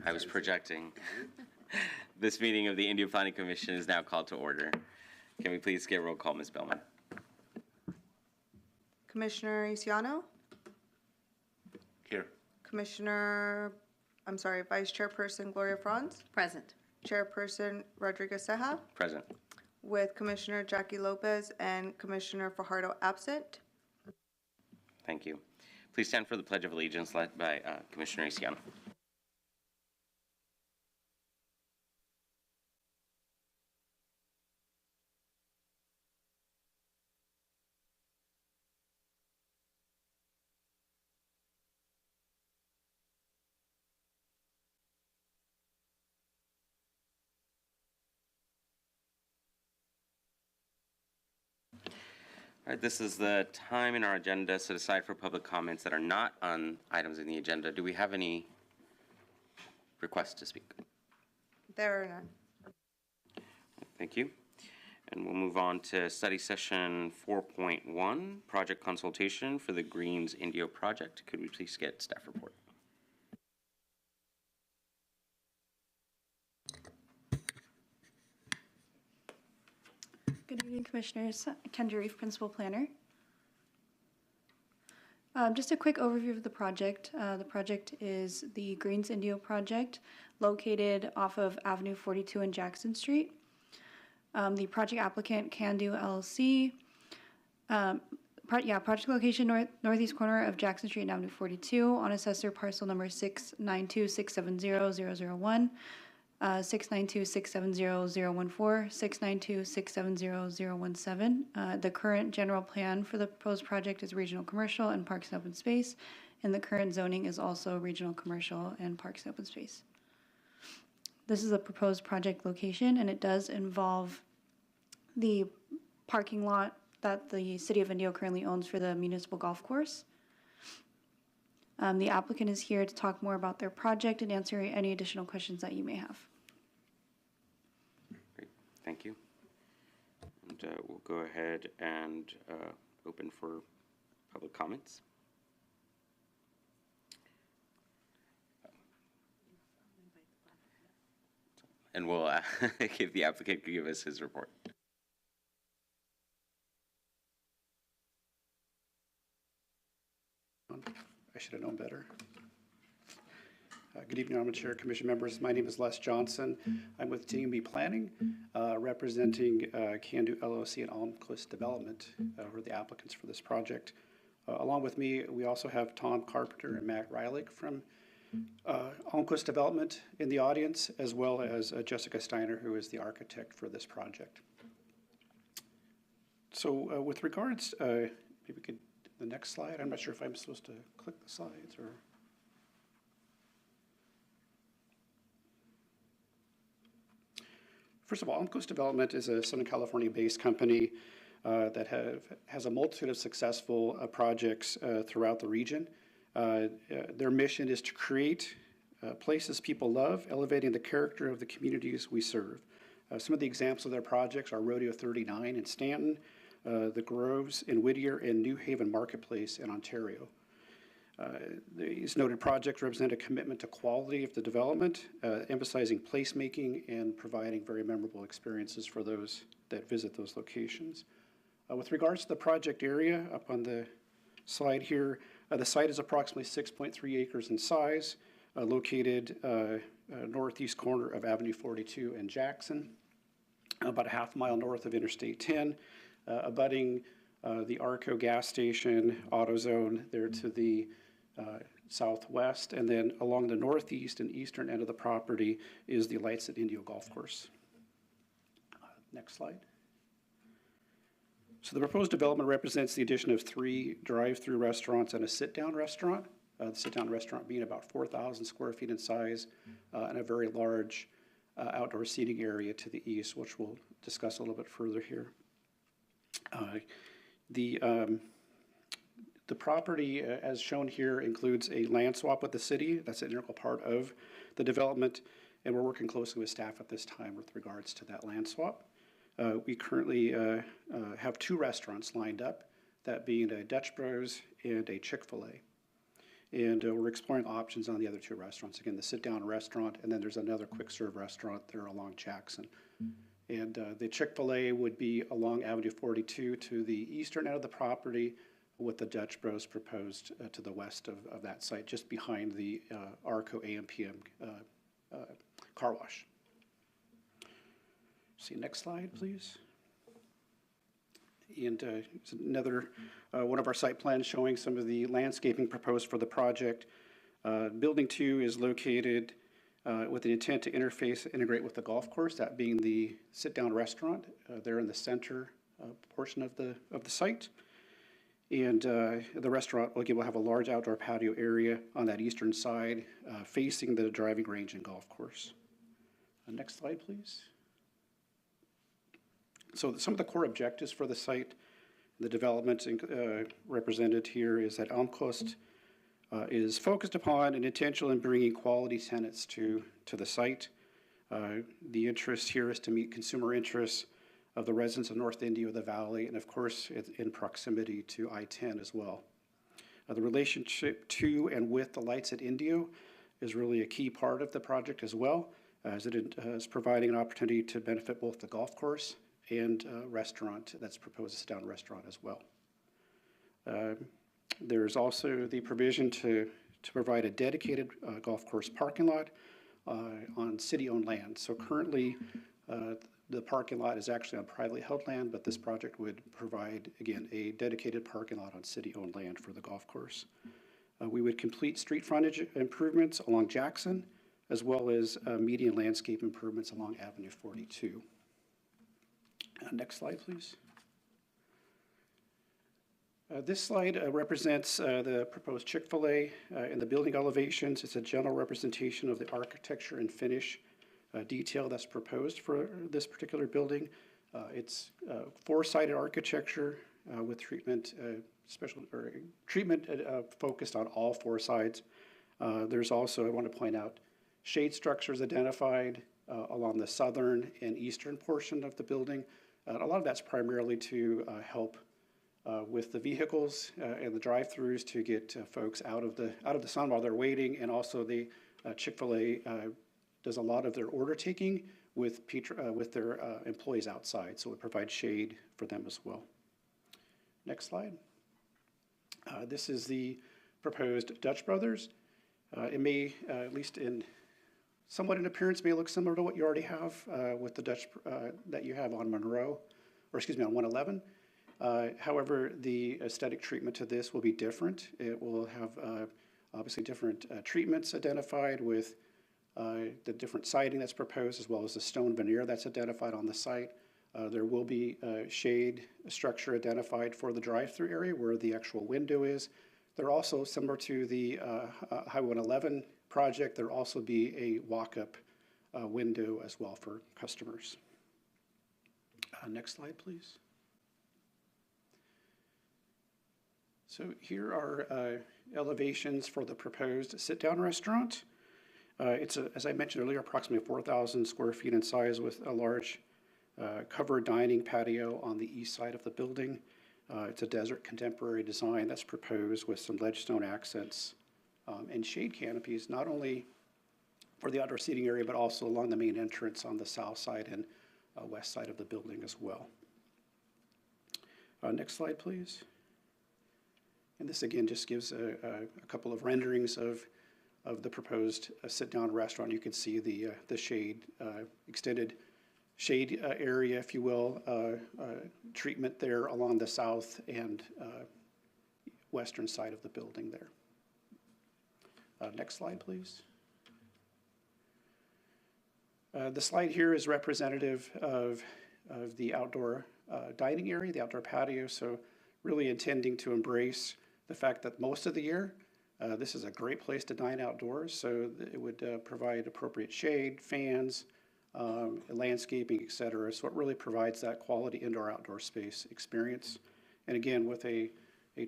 I was projecting. This meeting of the Indio Planning Commission is now called to order. Can we please get roll call, Ms. Bellman? Commissioner Isiano? Here. Vice Chairperson Gloria Franz? Present. Chairperson Rodriguez Ceja? Present. With Commissioner Jackie Lopez and Commissioner Fajardo absent. Thank you. Please stand for the Pledge of Allegiance led by Commissioner Isiano. All right, this is the time in our agenda set aside for public comments that are not on items in the agenda. Do we have any requests to speak? There are none. Thank you. And we'll move on to study session 4.1, project consultation for the Greens Indio project. Could we please get staff report? Good evening, Commissioners. Kendra Reef, Principal Planner. Just a quick overview of the project. The project is the Greens Indio project located off of Avenue 42 and Jackson Street. The project applicant, Candu LLC. Project location northeast corner of Jackson Street and Avenue 42 on assessor parcel number 692670001. 692670014, 692670017. The current general plan for the proposed project is regional commercial and parks and open space, and the current zoning is also regional commercial and parks and open space. This is a proposed project location, and it does involve the parking lot that the City of Indio currently owns for the municipal golf course. The applicant is here to talk more about their project and answer any additional questions that you may have. Great, thank you. And we'll go ahead and open for public comments. And we'll give the applicant give us his report. I should have known better. Good evening, Honorable Chair, Commission members. My name is Les Johnson. I'm with TMB Planning, representing Candu LLC and Almquist Development, who are the applicants for this project. Along with me, we also have Tom Carpenter and Matt Reilich from Almquist Development in the audience, as well as Jessica Steiner, who is the architect for this project. So with regards, maybe we could, the next slide. I'm not sure if I'm supposed to click the slides or. First of all, Almquist Development is a Southern California-based company that has a multitude of successful projects throughout the region. Their mission is to create places people love, elevating the character of the communities we serve. Some of the examples of their projects are Rodeo 39 in Stanton, the Groves in Whittier, and New Haven Marketplace in Ontario. These noted projects represent a commitment to quality of the development, emphasizing placemaking and providing very memorable experiences for those that visit those locations. With regards to the project area, up on the slide here, the site is approximately 6.3 acres in size, located northeast corner of Avenue 42 and Jackson, about a half mile north of Interstate 10, abutting the Arco gas station, AutoZone there to the southwest, and then along the northeast and eastern end of the property is the Lights at Indio Golf Course. Next slide. So the proposed development represents the addition of 3 drive-through restaurants and a sit-down restaurant. The sit-down restaurant being about 4,000 square feet in size and a very large outdoor seating area to the east, which we'll discuss a little bit further here. The property, as shown here, includes a land swap with the city. That's an integral part of the development, and we're working closely with staff at this time with regards to that land swap. We currently have 2 restaurants lined up, that being a Dutch Bros and a Chick-fil-A. And we're exploring options on the other two restaurants. Again, the sit-down restaurant, and then there's another quick-serve restaurant there along Jackson. And the Chick-fil-A would be along Avenue 42 to the eastern end of the property, with the Dutch Bros proposed to the west of that site, just behind the Arco AM/PM car wash. See, next slide, please. And it's another one of our site plans showing some of the landscaping proposed for the project. Building 2 is located with the intent to interface, integrate with the golf course, that being the sit-down restaurant there in the center portion of the site. And the restaurant will have a large outdoor patio area on that eastern side facing the driving range and golf course. Next slide, please. So some of the core objectives for the site, the development represented here is that Almquist is focused upon and intentional in bringing quality tenants to the site. The interest here is to meet consumer interests of the residents of North Indio, the Valley, and of course in proximity to I-10 as well. The relationship to and with the lights at Indio is really a key part of the project as well, as it is providing an opportunity to benefit both the golf course and restaurant that's proposed, a sit-down restaurant as well. There's also the provision to provide a dedicated golf course parking lot on city-owned land. So currently, the parking lot is actually on privately held land, but this project would provide, again, a dedicated parking lot on city-owned land for the golf course. We would complete street frontage improvements along Jackson, as well as median landscape improvements along Avenue 42. Next slide, please. This slide represents the proposed Chick-fil-A in the building elevations. It's a general representation of the architecture and finish detail that's proposed for this particular building. It's four-sided architecture with treatment focused on all four sides. There's also, I want to point out, shade structures identified along the southern and eastern portion of the building. A lot of that's primarily to help with the vehicles and the drive-throughs to get folks out of the sun while they're waiting, and also the Chick-fil-A does a lot of their order taking with their employees outside, so it provides shade for them as well. Next slide. This is the proposed Dutch Brothers. It may, at least somewhat in appearance, may look similar to what you already have with the Dutch that you have on Monroe, or excuse me, on 111. However, the aesthetic treatment to this will be different. It will have obviously different treatments identified with the different siding that's proposed, as well as the stone veneer that's identified on the site. There will be a shade structure identified for the drive-through area where the actual window is. There also, similar to the Highway 111 project, there will also be a walk-up window as well for customers. Next slide, please. So here are elevations for the proposed sit-down restaurant. It's, as I mentioned earlier, approximately 4,000 square feet in size with a large covered dining patio on the east side of the building. It's a desert contemporary design that's proposed with some ledgestone accents and shade canopies, not only for the outdoor seating area, but also along the main entrance on the south side and west side of the building as well. Next slide, please. And this again just gives a couple of renderings of the proposed sit-down restaurant. You can see the shade, extended shade area, if you will, treatment there along the south and western side of the building there. Next slide, please. The slide here is representative of the outdoor dining area, the outdoor patio, so really intending to embrace the fact that most of the year, this is a great place to dine outdoors, so it would provide appropriate shade, fans, landscaping, et cetera. So it really provides that quality indoor-outdoor space experience. And again, with a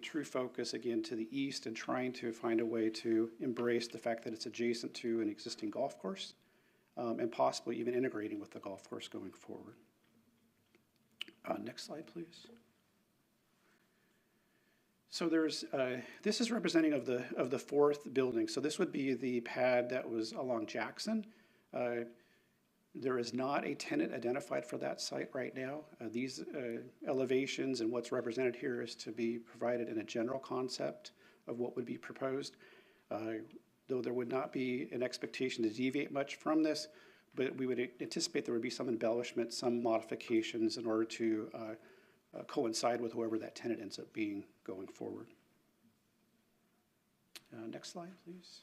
true focus, again, to the east and trying to find a way to embrace the fact that it's adjacent to an existing golf course and possibly even integrating with the golf course going forward. Next slide, please. So there's, this is representing of the fourth building. So this would be the pad that was along Jackson. There is not a tenant identified for that site right now. These elevations and what's represented here is to be provided in a general concept of what would be proposed. Though there would not be an expectation to deviate much from this, but we would anticipate there would be some embellishment, some modifications in order to coincide with whoever that tenant ends up being going forward. Next slide, please.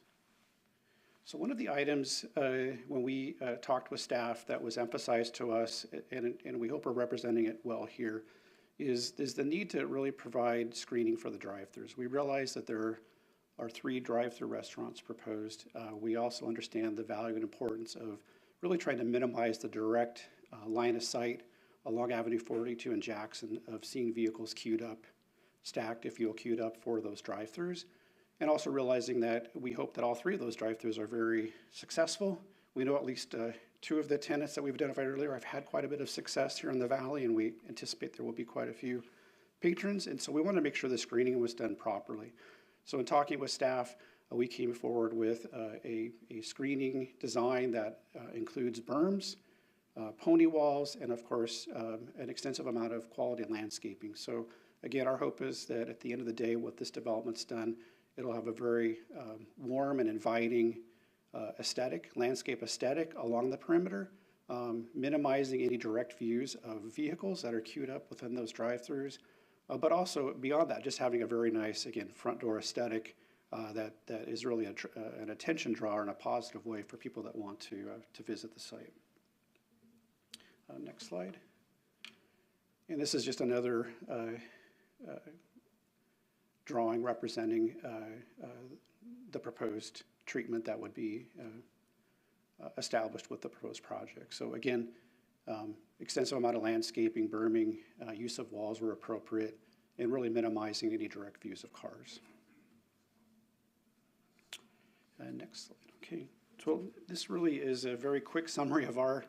So one of the items when we talked with staff that was emphasized to us, and we hope we're representing it well here, is the need to really provide screening for the drive-thrus. We realize that there are 3 drive-through restaurants proposed. We also understand the value and importance of really trying to minimize the direct line of sight along Avenue 42 in Jackson of seeing vehicles queued up, stacked, if you will, queued up for those drive-thrus. And also realizing that we hope that all 3 of those drive-thrus are very successful. We know at least 2 of the tenants that we've identified earlier have had quite a bit of success here in the valley, and we anticipate there will be quite a few patrons. And so we want to make sure the screening was done properly. So in talking with staff, we came forward with a screening design that includes berms, pony walls, and of course, an extensive amount of quality landscaping. So again, our hope is that at the end of the day, what this development's done, it'll have a very warm and inviting landscape aesthetic along the perimeter, minimizing any direct views of vehicles that are queued up within those drive-thrus, but also beyond that, just having a very nice, again, front door aesthetic that is really an attention drawer in a positive way for people that want to visit the site. Next slide. And this is just another drawing representing the proposed treatment that would be established with the proposed project. So again, extensive amount of landscaping, berming, use of walls were appropriate, and really minimizing any direct views of cars. Next slide. Okay. So this really is a very quick summary of our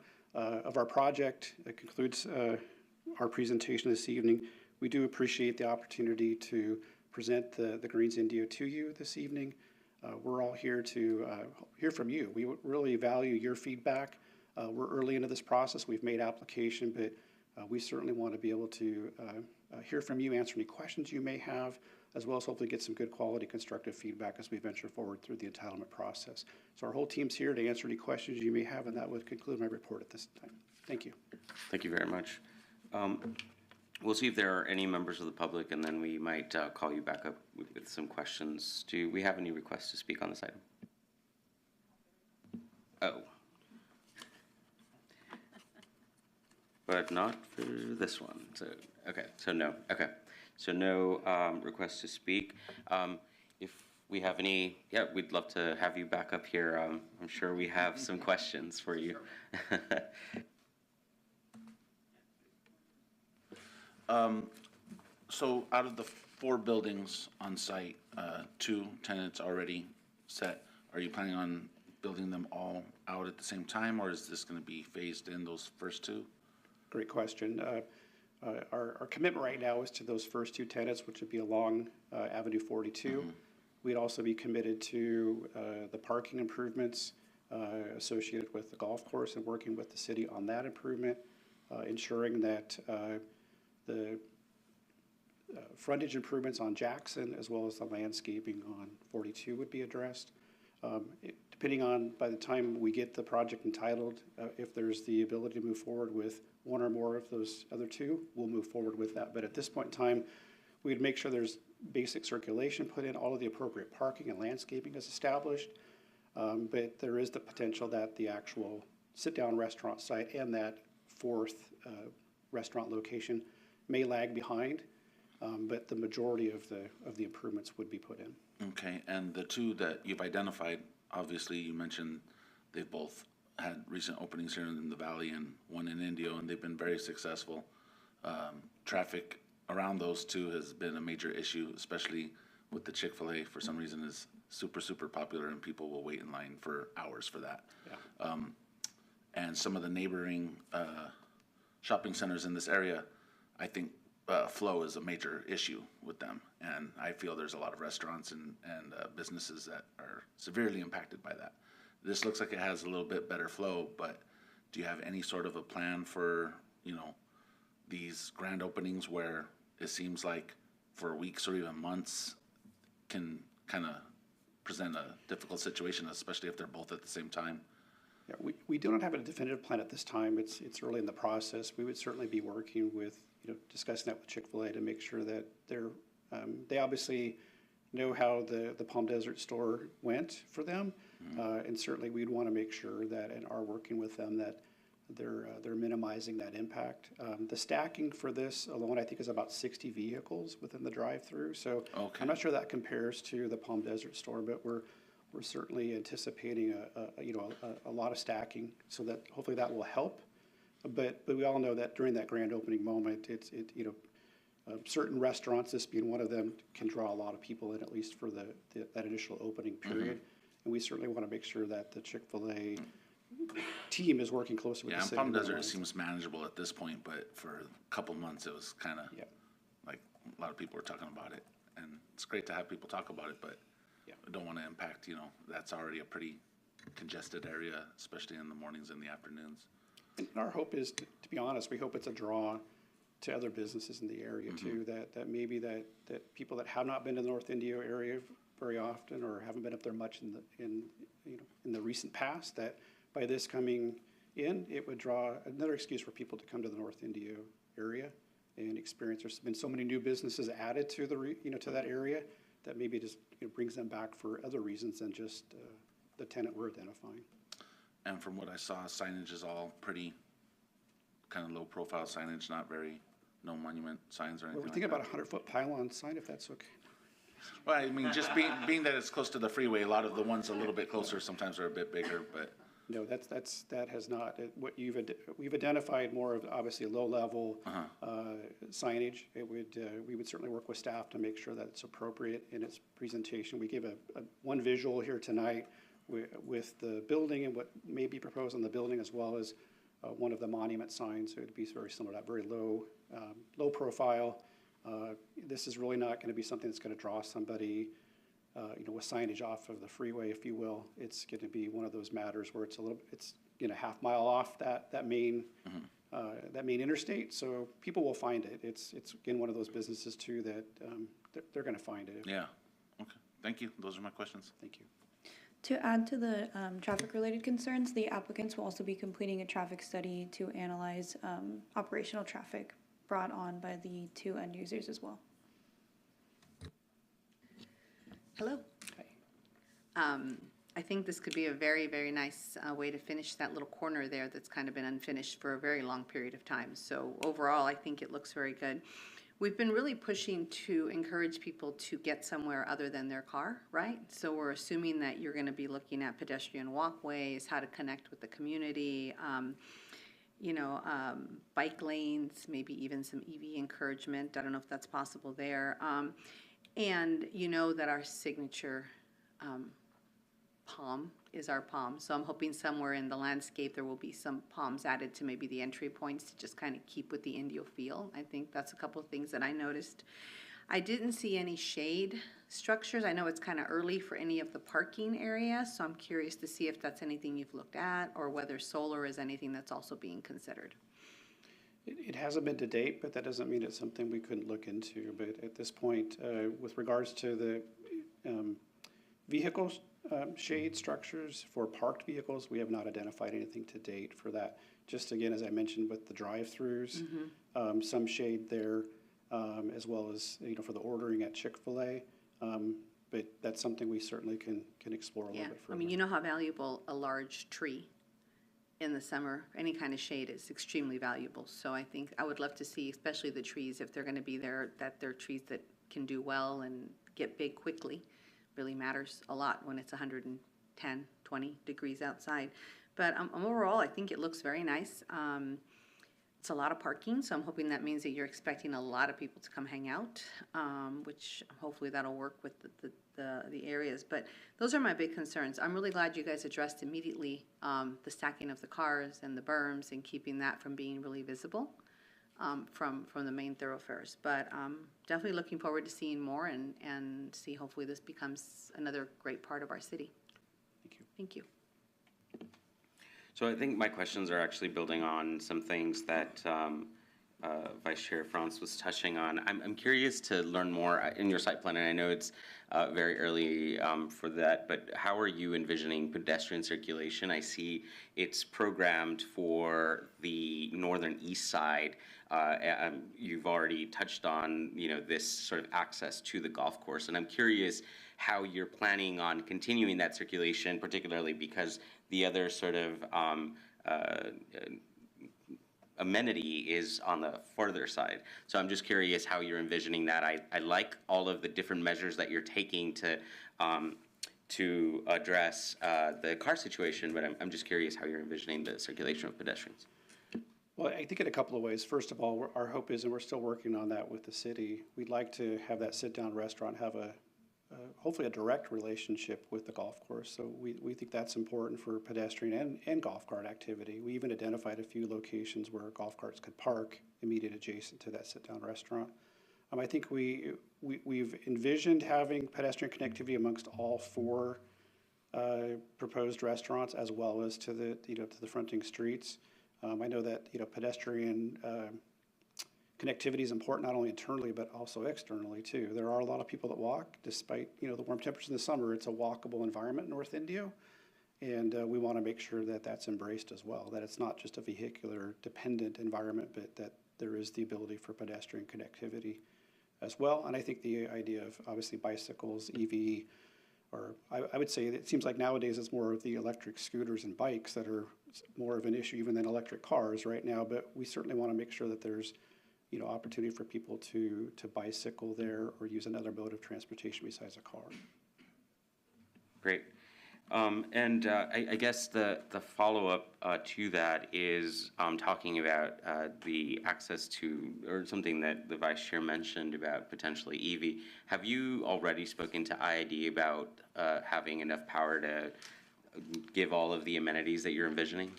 project. That concludes our presentation this evening. We do appreciate the opportunity to present the Greens Indio to you this evening. We're all here to hear from you. We really value your feedback. We're early into this process. We've made application, but we certainly want to be able to hear from you, answer any questions you may have, as well as hopefully get some good quality constructive feedback as we venture forward through the entitlement process. So our whole team's here to answer any questions you may have, and that would conclude my report at this time. Thank you. Thank you very much. We'll see if there are any members of the public, and then we might call you back up with some questions. Do we have any requests to speak on this item? Oh. But not for this one. So, okay, so no. Okay, so no requests to speak. If we have any, yeah, we'd love to have you back up here. I'm sure we have some questions for you. So out of the 4 buildings on site, 2 tenants already set, are you planning on building them all out at the same time, or is this going to be phased in, those first 2? Great question. Our commitment right now is to those first 2 tenants, which would be along Avenue 42. Mm-hmm. We'd also be committed to the parking improvements associated with the golf course and working with the city on that improvement, ensuring that the frontage improvements on Jackson as well as the landscaping on 42 would be addressed. Depending on, by the time we get the project entitled, if there's the ability to move forward with 1 or more of those other 2, we'll move forward with that. But at this point in time, we'd make sure there's basic circulation put in, all of the appropriate parking and landscaping is established. But there is the potential that the actual sit-down restaurant site and that 4th restaurant location may lag behind, but the majority of the improvements would be put in. Okay, and the 2 that you've identified, obviously you mentioned they've both had recent openings here in the Valley and one in Indio, and they've been very successful. Traffic around those 2 has been a major issue, especially with the Chick-fil-A. For some reason is super, super popular, and people will wait in line for hours for that. Yeah. And some of the neighboring shopping centers in this area, I think flow is a major issue with them. And I feel there's a lot of restaurants and businesses that are severely impacted by that. This looks like it has a little bit better flow, but do you have any sort of a plan for, these grand openings where it seems like for weeks or even months can kind of present a difficult situation, especially if they're both at the same time? Yeah, we do not have a definitive plan at this time. It's early in the process. We would certainly be working with, discussing that with Chick-fil-A to make sure that they obviously know how the Palm Desert store went for them. And certainly we'd want to make sure that, and are working with them, that they're minimizing that impact. The stacking for this alone, I think, is about 60 vehicles within the drive-through. So Okay. I'm not sure that compares to the Palm Desert store, but we're certainly anticipating a lot of stacking, so that hopefully that will help. But we all know that during that grand opening moment, certain restaurants, this being one of them, can draw a lot of people in, at least for that initial opening period. And we certainly want to make sure that the Chick-fil-A team is working closely with Yeah, the and city. Palm to Desert minimize. seems manageable at this point, but for a couple months, it was kind of Yeah. like a lot of people were talking about it. And it's great to have people talk about it, but Yeah. I don't want to impact, that's already a pretty congested area, especially in the mornings and the afternoons. And our hope is, to be honest, we hope it's a draw to other businesses in the area too, that maybe that people that have not been to the North Indio area very often, or haven't been up there much in the recent past, that by this coming in, it would draw another excuse for people to come to the North Indio area and experience. There's been so many new businesses added to to that area that maybe it just brings them back for other reasons than just the tenant we're identifying. And from what I saw, signage is all pretty kind of low profile signage, no monument signs or anything We're like thinking that. about a 100-foot pylon sign, if that's okay. Well, I mean, just being that it's close to the freeway, a lot of the ones a little bit closer sometimes are a bit bigger, but No, that has not, we've identified more of obviously low-level signage. We would certainly work with staff to make sure that it's appropriate in its presentation. We gave one visual here tonight with the building and what may be proposed on the building, as well as one of the monument signs. It would be very similar to that, very low profile. This is really not going to be something that's going to draw somebody with signage off of the freeway, if you will. It's going to be one of those matters where it's half mile off that main interstate, so people will find it. It's again one of those businesses too that they're going to find it. yeah. Okay, thank you. Those are my questions. Thank you. To add to the traffic-related concerns, the applicants will also be completing a traffic study to analyze operational traffic brought on by the two end users as well. Hello. I think this could be a very, very nice way to finish that little corner there that's kind of been unfinished for a very long period of time. So overall, I think it looks very good. We've been really pushing to encourage people to get somewhere other than their car, right? So we're assuming that you're going to be looking at pedestrian walkways, how to connect with the community, bike lanes, maybe even some EV encouragement. I don't know if that's possible there. And that our signature palm is our palm. So I'm hoping somewhere in the landscape there will be some palms added to maybe the entry points to just kind of keep with the Indio feel. I think that's a couple of things that I noticed. I didn't see any shade structures. I know it's kind of early for any of the parking areas, so I'm curious to see if that's anything you've looked at, or whether solar is anything that's also being considered. It hasn't been to date, but that doesn't mean it's something we couldn't look into. But at this point, with regards to the vehicles, shade structures for parked vehicles, we have not identified anything to date for that. Just again, as I mentioned with the drive-throughs, some shade there, as well as for the ordering at Chick-fil-A. But that's something we certainly can explore a little bit further. I mean, you know how valuable a large tree in the summer, any kind of shade is extremely valuable. So I think I would love to see, especially the trees, if they're going to be there, that they're trees that can do well and get big quickly. Really matters a lot when it's 110, 20 degrees outside. But overall, I think it looks very nice. It's a lot of parking, so I'm hoping that means that you're expecting a lot of people to come hang out, which hopefully that'll work with the areas. But those are my big concerns. I'm really glad you guys addressed immediately the stacking of the cars and the berms and keeping that from being really visible. from the main thoroughfares. But definitely looking forward to seeing more and see hopefully this becomes another great part of our city. Thank you. Thank you. So I think my questions are actually building on some things that Vice Chair France was touching on. I'm curious to learn more in your site plan, and I know it's very early for that, but how are you envisioning pedestrian circulation? I see it's programmed for the northern east side. You've already touched on, this sort of access to the golf course, and I'm curious how you're planning on continuing that circulation, particularly because the other sort of amenity is on the further side. So I'm just curious how you're envisioning that. I like all of the different measures that you're taking to address the car situation, but I'm just curious how you're envisioning the circulation of pedestrians. Well, I think in a couple of ways. First of all, our hope is, and we're still working on that with the city, we'd like to have that sit-down restaurant have hopefully a direct relationship with the golf course. So we think that's important for pedestrian and golf cart activity. We even identified a few locations where golf carts could park immediate adjacent to that sit-down restaurant. I think we've envisioned having pedestrian connectivity amongst all four proposed restaurants, as well as to the fronting streets. I know that pedestrian connectivity is important not only internally but also externally too. There are a lot of people that walk, despite the warm temperatures in the summer. It's a walkable environment in North Indio, and we want to make sure that that's embraced as well. That it's not just a vehicular dependent environment, but that there is the ability for pedestrian connectivity as well. And I think the idea of obviously bicycles, EV, or I would say that it seems like nowadays it's more of the electric scooters and bikes that are more of an issue even than electric cars right now. But we certainly want to make sure that there's opportunity for people to bicycle there or use another mode of transportation besides a car. Great. And I guess the follow-up to that is talking about the access to, or something that the Vice Chair mentioned about potentially EV. Have you already spoken to IID about having enough power to give all of the amenities that you're envisioning?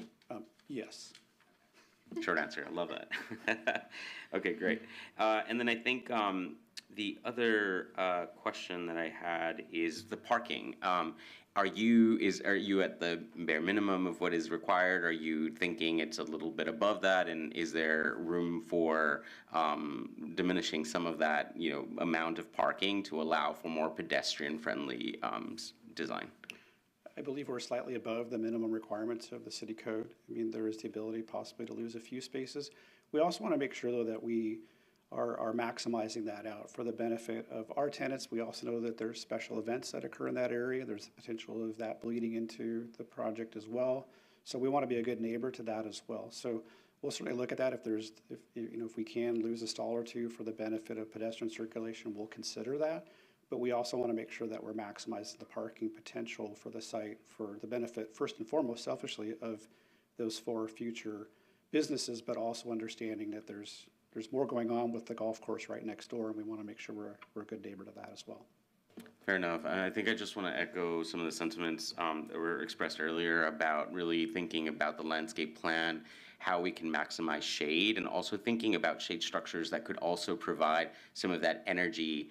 Yes. Short answer. I love that. Okay, great. And then I think the other question that I had is the parking. Are you at the bare minimum of what is required? Are you thinking it's a little bit above that? And is there room for diminishing some of that, amount of parking to allow for more pedestrian-friendly design? I believe we're slightly above the minimum requirements of the city code. I mean, there is the ability possibly to lose a few spaces. We also want to make sure, though, that we are maximizing that out for the benefit of our tenants. We also know that there's special events that occur in that area. There's the potential of that bleeding into the project as well. So we want to be a good neighbor to that as well. So we'll certainly look at that. If we can lose a stall or two for the benefit of pedestrian circulation, we'll consider that. But we also want to make sure that we're maximizing the parking potential for the site for the benefit, first and foremost, selfishly, of those four future businesses, but also understanding that there's more going on with the golf course right next door, and we want to make sure we're a good neighbor to that as well. Fair enough. And I think I just want to echo some of the sentiments that were expressed earlier about really thinking about the landscape plan, how we can maximize shade, and also thinking about shade structures that could also provide some of that energy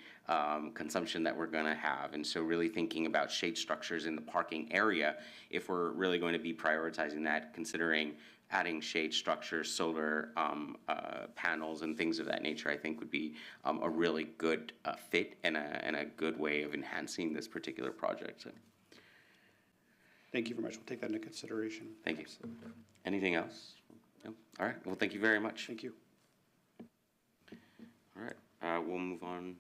consumption that we're going to have. And so really thinking about shade structures in the parking area, if we're really going to be prioritizing that, considering adding shade structures, solar panels, and things of that nature, I think would be a really good fit and a good way of enhancing this particular project. So. Thank you very much. We'll take that into consideration. Thank you. Anything else? No? All right. Well, thank you very much. Thank you. All right. We'll move on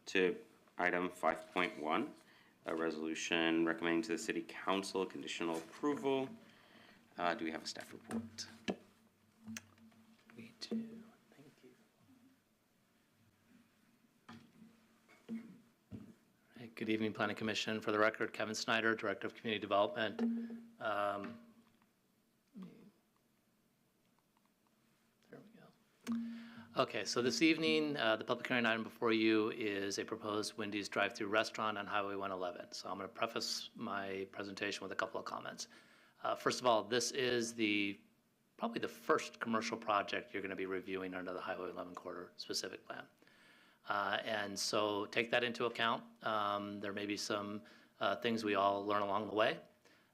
to item 5.1, a resolution recommending to the City Council conditional approval. Do we have a staff report? We do. Thank you. Hey, good evening, Planning Commission. For the record, Kevin Snyder, Director of Community Development. There we go. Okay, so this evening, the public hearing item before you is a proposed Wendy's drive-through restaurant on Highway 111. So I'm going to preface my presentation with a couple of comments. First of all, this is the probably the first commercial project you're going to be reviewing under the Highway 11 corridor specific plan. And so take that into account. There may be some things we all learn along the way,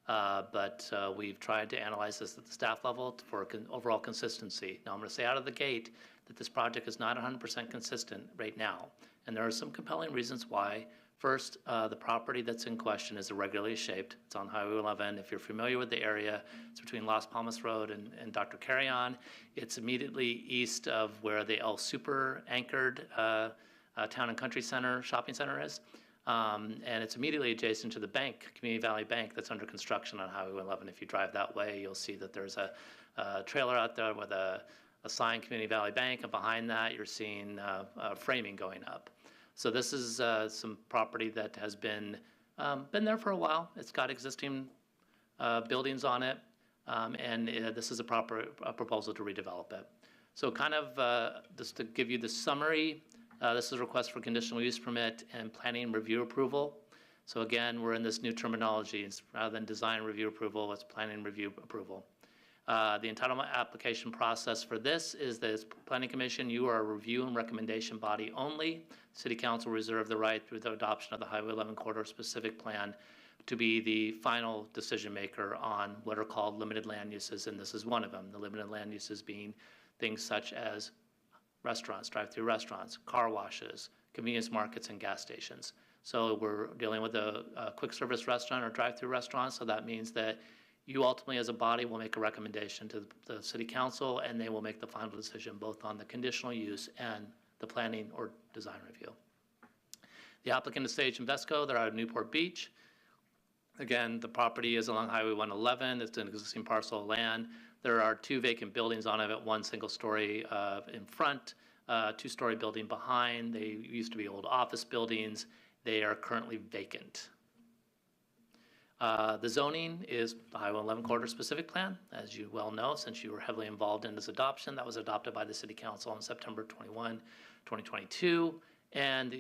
but we've tried to analyze this at the staff level for overall consistency. Now, I'm going to say out of the gate that this project is not 100% consistent right now, and there are some compelling reasons why. First, the property that's in question is irregularly shaped. It's on Highway 11. If you're familiar with the area, it's between Las Palmas Road and Dr. Carrion. It's immediately east of where the El Super anchored Town and Country Center shopping center is. And it's immediately adjacent to the bank, Community Valley Bank, that's under construction on Highway 11. If you drive that way, you'll see that there's a trailer out there with a sign, Community Valley Bank, and behind that you're seeing framing going up. So this is some property that has been there for a while. It's got existing buildings on it, and this is a proposal to redevelop it. So kind of just to give you the summary, this is a request for conditional use permit and planning review approval. So again, we're in this new terminology. Rather than design review approval, it's planning review approval. The entitlement application process for this is that Planning Commission, you are a review and recommendation body only. City Council reserve the right through the adoption of the Highway 11 corridor specific plan to be the final decision maker on what are called limited land uses, and this is one of them. The limited land uses being things such as restaurants, drive-through restaurants, car washes, convenience markets, and gas stations. So we're dealing with a quick service restaurant or drive-through restaurant, so that means that you ultimately as a body will make a recommendation to the City Council, and they will make the final decision both on the conditional use and the planning or design review. The applicant is Sage Invesco. They're out of Newport Beach. Again, the property is along Highway 111. It's an existing parcel of land. There are 2 vacant buildings on it, one single story in front, 2-story building behind. They used to be old office buildings. They are currently vacant. The zoning is the Highway 11 corridor specific plan, as you well know, since you were heavily involved in this adoption. That was adopted by the City Council on September 21, 2022, and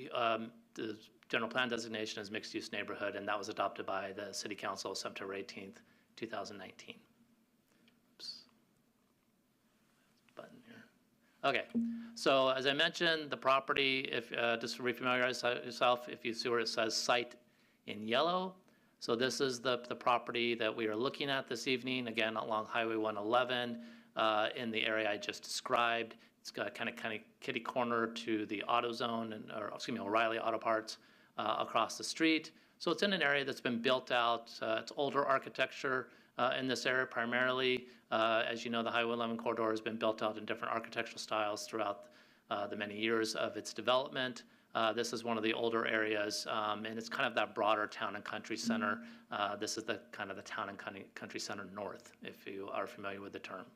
the general plan designation is mixed use neighborhood, and that was adopted by the City Council September 18th, 2019. Oops. Button here. Okay, so as I mentioned, the property, if just to refamiliarize yourself, if you see where it says site in yellow, so this is the property that we are looking at this evening, again, along Highway 111 in the area I just described. It's got kind of kitty corner to the AutoZone, O'Reilly Auto Parts across the street. So it's in an area that's been built out. It's older architecture in this area primarily. As you know, the Highway 11 corridor has been built out in different architectural styles throughout the many years of its development. This is one of the older areas, and it's kind of that broader town and country center. This is the kind of the town and country center north, if you are familiar with the term.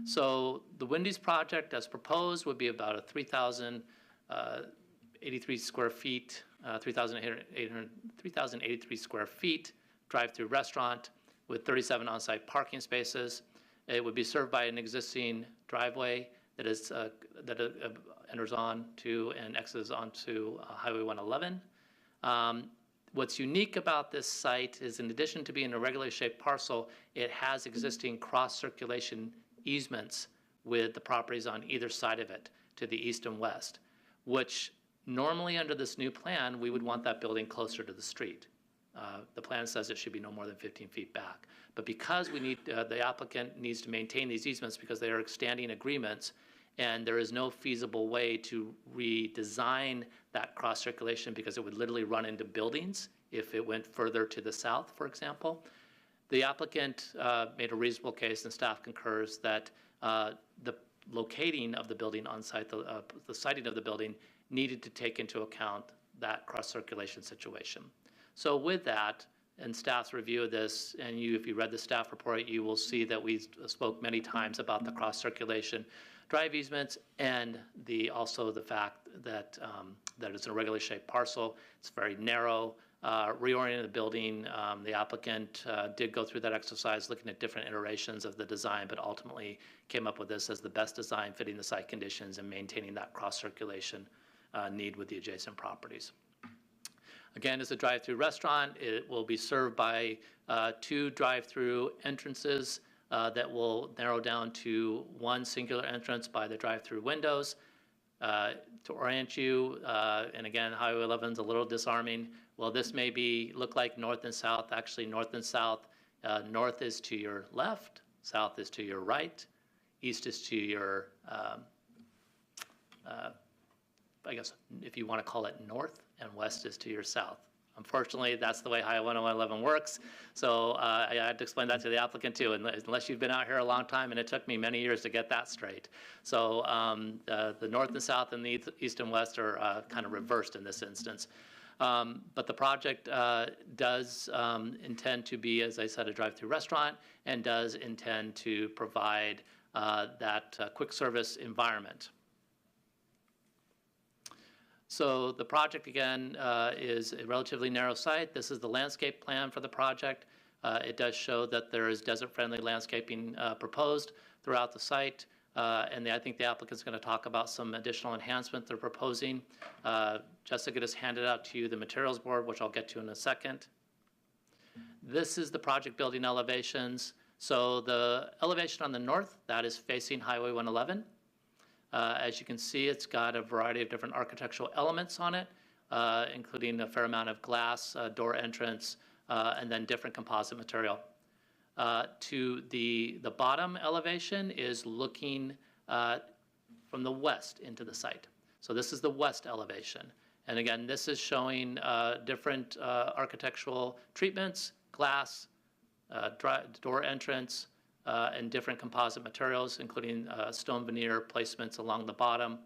So the Wendy's project as proposed would be about a 3,083 square feet, 3,083 square feet drive-through restaurant with 37 on-site parking spaces. It would be served by an existing driveway that is enters on to and exits onto Highway 111. What's unique about this site is, in addition to being a regularly shaped parcel, it has existing cross-circulation easements with the properties on either side of it to the east and west, which normally under this new plan, we would want that building closer to the street. The plan says it should be no more than 15 feet back. But because we need, the applicant needs to maintain these easements because they are standing agreements, and there is no feasible way to redesign that cross-circulation because it would literally run into buildings if it went further to the south, for example. The applicant made a reasonable case, and staff concurs, that the locating of the building on site, the siting of the building, needed to take into account that cross-circulation situation. So with that, and staff's review of this, and if you read the staff report, you will see that we spoke many times about the cross-circulation drive easements and also the fact that that it's a regularly shaped parcel. It's very narrow. Reorienting the building, the applicant did go through that exercise looking at different iterations of the design, but ultimately came up with this as the best design fitting the site conditions and maintaining that cross-circulation need with the adjacent properties. Again, as a drive-through restaurant, it will be served by 2 drive-through entrances that will narrow down to one singular entrance by the drive-through windows. To orient you, and again, Highway 11 is a little disarming. Well, this may look like north and south. Actually, north and south. North is to your left, south is to your right, east is to your, I guess, if you want to call it north, and west is to your south. Unfortunately, that's the way Highway 111 works. So I had to explain that to the applicant too, unless you've been out here a long time, and it took me many years to get that straight. So the north and south and the east and west are kind of reversed in this instance. But the project does intend to be, as I said, a drive-through restaurant, and does intend to provide that quick service environment. So the project, again, is a relatively narrow site. This is the landscape plan for the project. It does show that there is desert-friendly landscaping proposed throughout the site. And I think the applicant's going to talk about some additional enhancement they're proposing. Jessica just handed out to you the materials board, which I'll get to in a second. This is the project building elevations. So the elevation on the north, that is facing Highway 111. As you can see, it's got a variety of different architectural elements on it, including a fair amount of glass, door entrance, and then different composite material. To the bottom elevation is looking from the west into the site. So this is the west elevation. And again, this is showing different architectural treatments, glass, door entrance, and different composite materials, including stone veneer placements along the bottom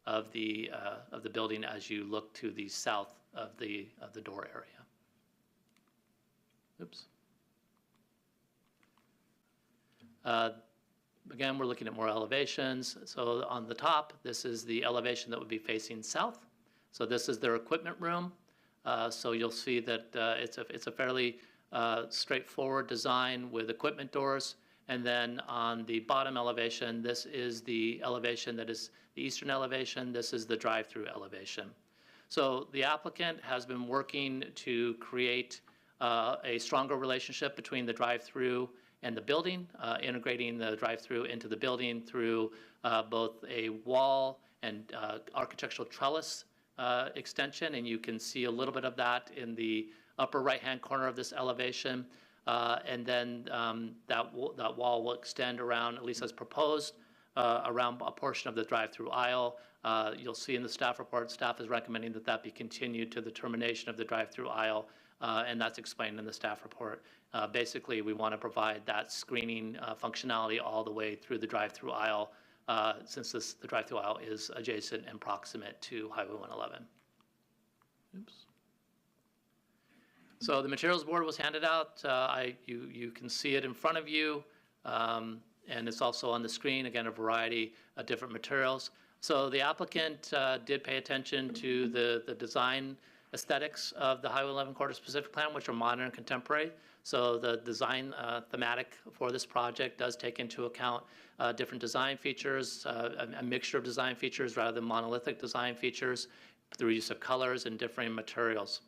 of the building as you look to the south of the door area. Oops. Again, we're looking at more elevations. So on the top, this is the elevation that would be facing south. So this is their equipment room. So you'll see that it's a fairly straightforward design with equipment doors. And then on the bottom elevation, this is the elevation that is the eastern elevation. This is the drive-through elevation. So the applicant has been working to create a stronger relationship between the drive-through and the building, integrating the drive-through into the building through both a wall and architectural trellis extension. And you can see a little bit of that in the upper right-hand corner of this elevation. And then that wall will extend around, at least as proposed, around a portion of the drive-through aisle. You'll see in the staff report, staff is recommending that that be continued to the termination of the drive-through aisle, and that's explained in the staff report. Basically, we want to provide that screening functionality all the way through the drive-through aisle, since the drive-through aisle is adjacent and proximate to Highway 111. Oops. So the materials board was handed out. You can see it in front of you, and it's also on the screen, again, a variety of different materials. So the applicant did pay attention to the design aesthetics of the Highway 11 Corridor Specific Plan, which are modern and contemporary. So the design thematic for this project does take into account different design features, a mixture of design features rather than monolithic design features through use of colors and differing materials.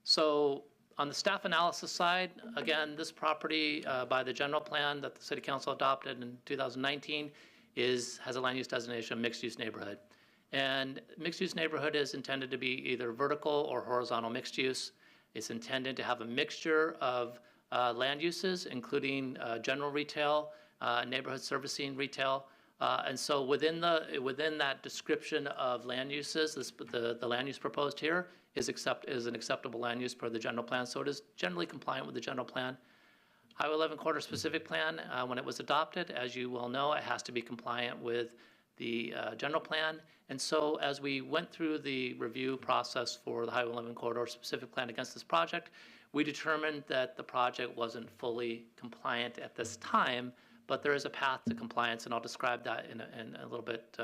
So on the staff analysis side, again, this property by the general plan that the City Council adopted in 2019 has a land use designation of mixed use neighborhood. And mixed use neighborhood is intended to be either vertical or horizontal mixed use. It's intended to have a mixture of land uses, including general retail, neighborhood servicing retail. And so within that description of land uses, the land use proposed here is an acceptable land use per the general plan. So it is generally compliant with the general plan. Highway 11 Corridor Specific Plan, when it was adopted, as you well know, it has to be compliant with the general plan. And so as we went through the review process for the Highway 11 Corridor Specific Plan against this project, we determined that the project wasn't fully compliant at this time, but there is a path to compliance, and I'll describe that in a little bit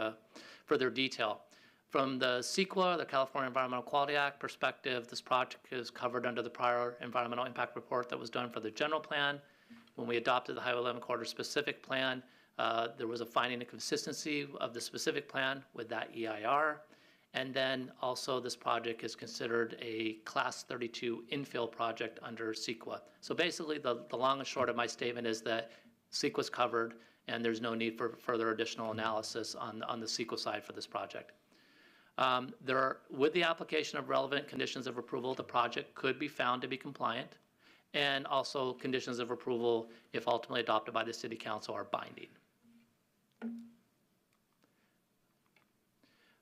further detail. From the CEQA, the California Environmental Quality Act perspective, this project is covered under the prior environmental impact report that was done for the general plan. When we adopted the Highway 11 Corridor Specific Plan, there was a finding of consistency of the specific plan with that EIR. And then also this project is considered a Class 32 infill project under CEQA. So basically, the long and short of my statement is that CEQA's covered, and there's no need for further additional analysis on the CEQA side for this project. With the application of relevant conditions of approval, the project could be found to be compliant, and also conditions of approval, if ultimately adopted by the City Council, are binding.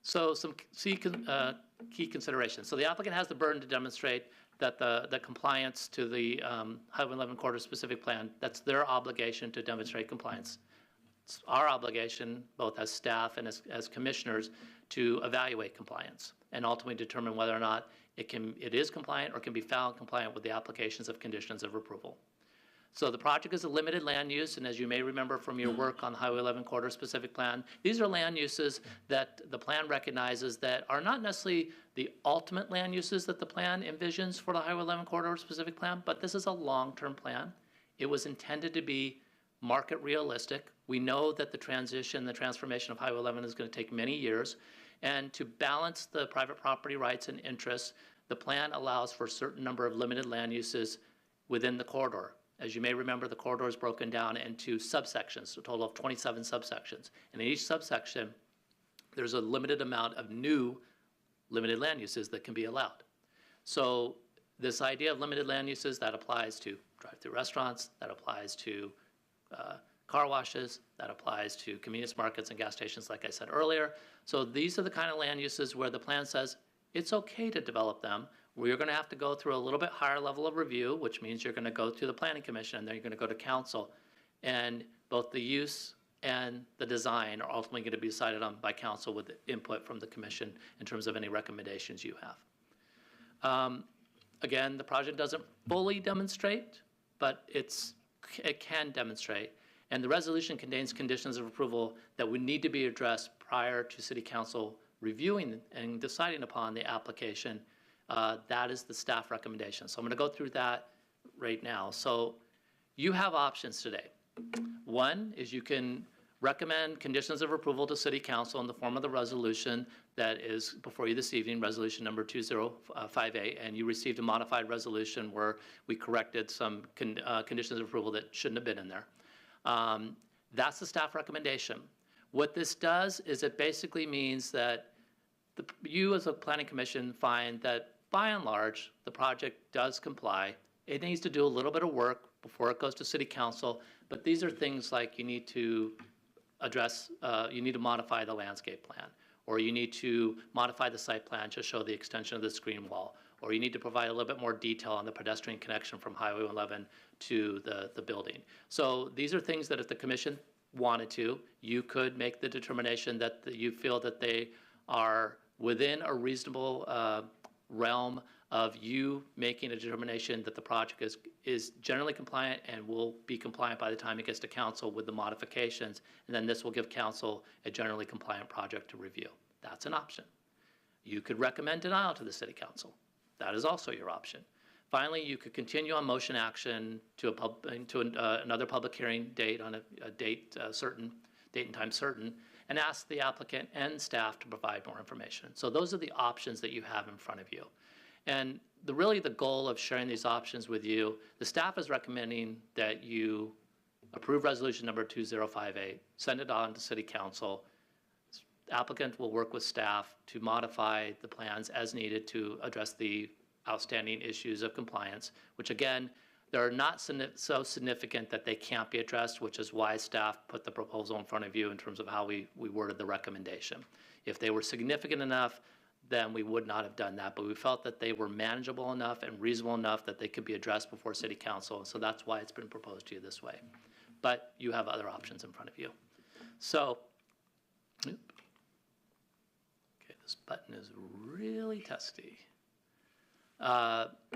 So some key considerations. So the applicant has the burden to demonstrate that the compliance to the Highway 11 Corridor Specific Plan, that's their obligation to demonstrate compliance. It's our obligation, both as staff and as commissioners, to evaluate compliance and ultimately determine whether or not it is compliant or can be found compliant with the applications of conditions of approval. So the project is a limited land use, and as you may remember from your work on the Highway 11 Corridor Specific Plan, these are land uses that the plan recognizes that are not necessarily the ultimate land uses that the plan envisions for the Highway 11 Corridor Specific Plan, but this is a long-term plan. It was intended to be market realistic. We know that the transformation of Highway 11 is going to take many years, and to balance the private property rights and interests, the plan allows for a certain number of limited land uses within the corridor. As you may remember, the corridor is broken down into subsections, a total of 27 subsections. And in each subsection, there's a limited amount of new limited land uses that can be allowed. So this idea of limited land uses, that applies to drive-through restaurants, that applies to car washes, that applies to convenience markets and gas stations, like I said earlier. So these are the kind of land uses where the plan says it's okay to develop them. We're going to have to go through a little bit higher level of review, which means you're going to go to the Planning Commission, and then you're going to go to Council. And both the use and the design are ultimately going to be decided on by Council with input from the Commission in terms of any recommendations you have. Again, the project doesn't fully demonstrate, but it can demonstrate. And the resolution contains conditions of approval that would need to be addressed prior to City Council reviewing and deciding upon the application. That is the staff recommendation. So I'm going to go through that right now. So you have options today. One is you can recommend conditions of approval to City Council in the form of the resolution that is before you this evening, resolution number 2058, and you received a modified resolution where we corrected some conditions of approval that shouldn't have been in there. That's the staff recommendation. What this does is it basically means that you as a Planning Commission find that by and large, the project does comply. It needs to do a little bit of work before it goes to City Council, but these are things like you need to address, you need to modify the landscape plan, or you need to modify the site plan to show the extension of the screen wall, or you need to provide a little bit more detail on the pedestrian connection from Highway 11 to the building. So these are things that if the Commission wanted to, you could make the determination that you feel that they are within a reasonable realm of you making a determination that the project is generally compliant and will be compliant by the time it gets to Council with the modifications, and then this will give Council a generally compliant project to review. That's an option. You could recommend denial to the City Council. That is also your option. Finally, you could continue on motion action to another public hearing date on a date and time certain, and ask the applicant and staff to provide more information. So those are the options that you have in front of you. And really the goal of sharing these options with you, the staff is recommending that you approve resolution number 2058, send it on to City Council. The applicant will work with staff to modify the plans as needed to address the outstanding issues of compliance, which again, they're not so significant that they can't be addressed, which is why staff put the proposal in front of you in terms of how we worded the recommendation. If they were significant enough, then we would not have done that, but we felt that they were manageable enough and reasonable enough that they could be addressed before City Council, and so that's why it's been proposed to you this way. But you have other options in front of you. So, okay, this button is really testy.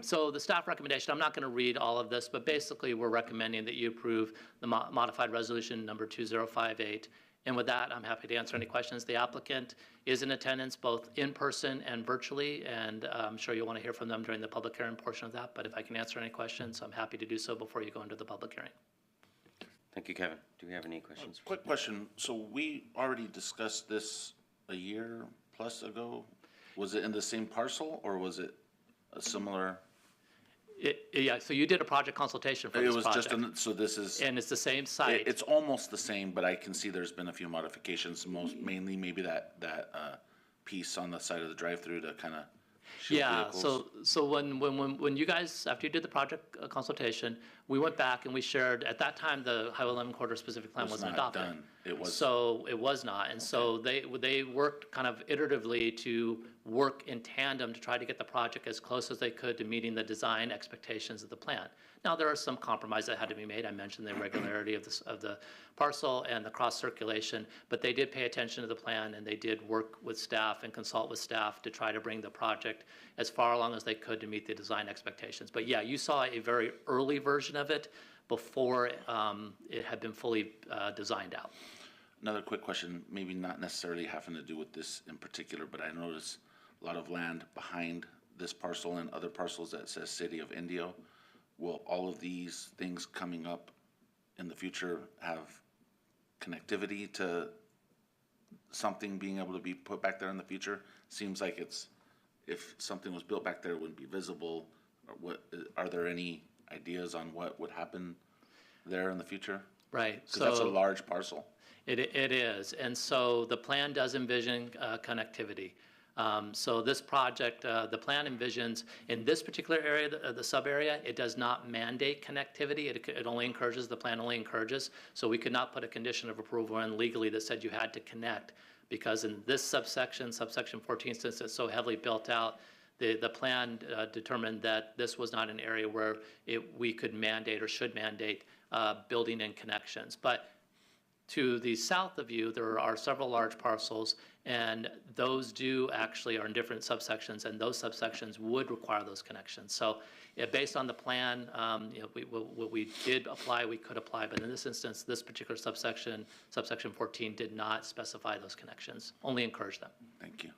So the staff recommendation, I'm not going to read all of this, but basically we're recommending that you approve the modified resolution number 2058. And with that, I'm happy to answer any questions. The applicant is in attendance both in person and virtually, and I'm sure you'll want to hear from them during the public hearing portion of that. But if I can answer any questions, I'm happy to do so before you go into the public hearing. Thank you, Kevin. Do we have any questions? Quick question. So we already discussed this a year plus ago. Was it in the same parcel, or was it a similar? Yeah, so you did a project consultation for It this was just, project. so this is, And it's the same site. it's almost the same, but I can see there's been a few modifications, mainly maybe that piece on the side of the drive-through to kind of shield Yeah, vehicles. so when you guys, after you did the project consultation, we went back and we shared, at that time, the Highway 11 corridor specific plan Was wasn't not adopted. done. It was. So it was not, and so they worked kind of iteratively to work in tandem to try to get the project as close as they could to meeting the design expectations of the plan. Now, there are some compromises that had to be made. I mentioned the irregularity of the parcel and the cross-circulation, but they did pay attention to the plan, and they did work with staff and consult with staff to try to bring the project as far along as they could to meet the design expectations. But yeah, you saw a very early version of it before it had been fully designed out. Another quick question, maybe not necessarily having to do with this in particular, but I noticed a lot of land behind this parcel and other parcels that says City of Indio. Will all of these things coming up in the future have connectivity to something being able to be put back there in the future? Seems like if something was built back there, it wouldn't be visible. Or what, are there any ideas on what would happen there in the future? Right. Because that's a large parcel. It is, and so the plan does envision connectivity. So this project, the plan envisions, in this particular area, the sub-area, it does not mandate connectivity. It only encourages, the plan only encourages. So we could not put a condition of approval in legally that said you had to connect, because in this subsection 14, since it's so heavily built out, the plan determined that this was not an area where we could mandate or should mandate building and connections. But to the south of you, there are several large parcels, and those are in different subsections, and those subsections would require those connections. So based on the plan, what we did apply, we could apply, but in this instance, this particular subsection 14, did not specify those connections, only encourage them. Thank you.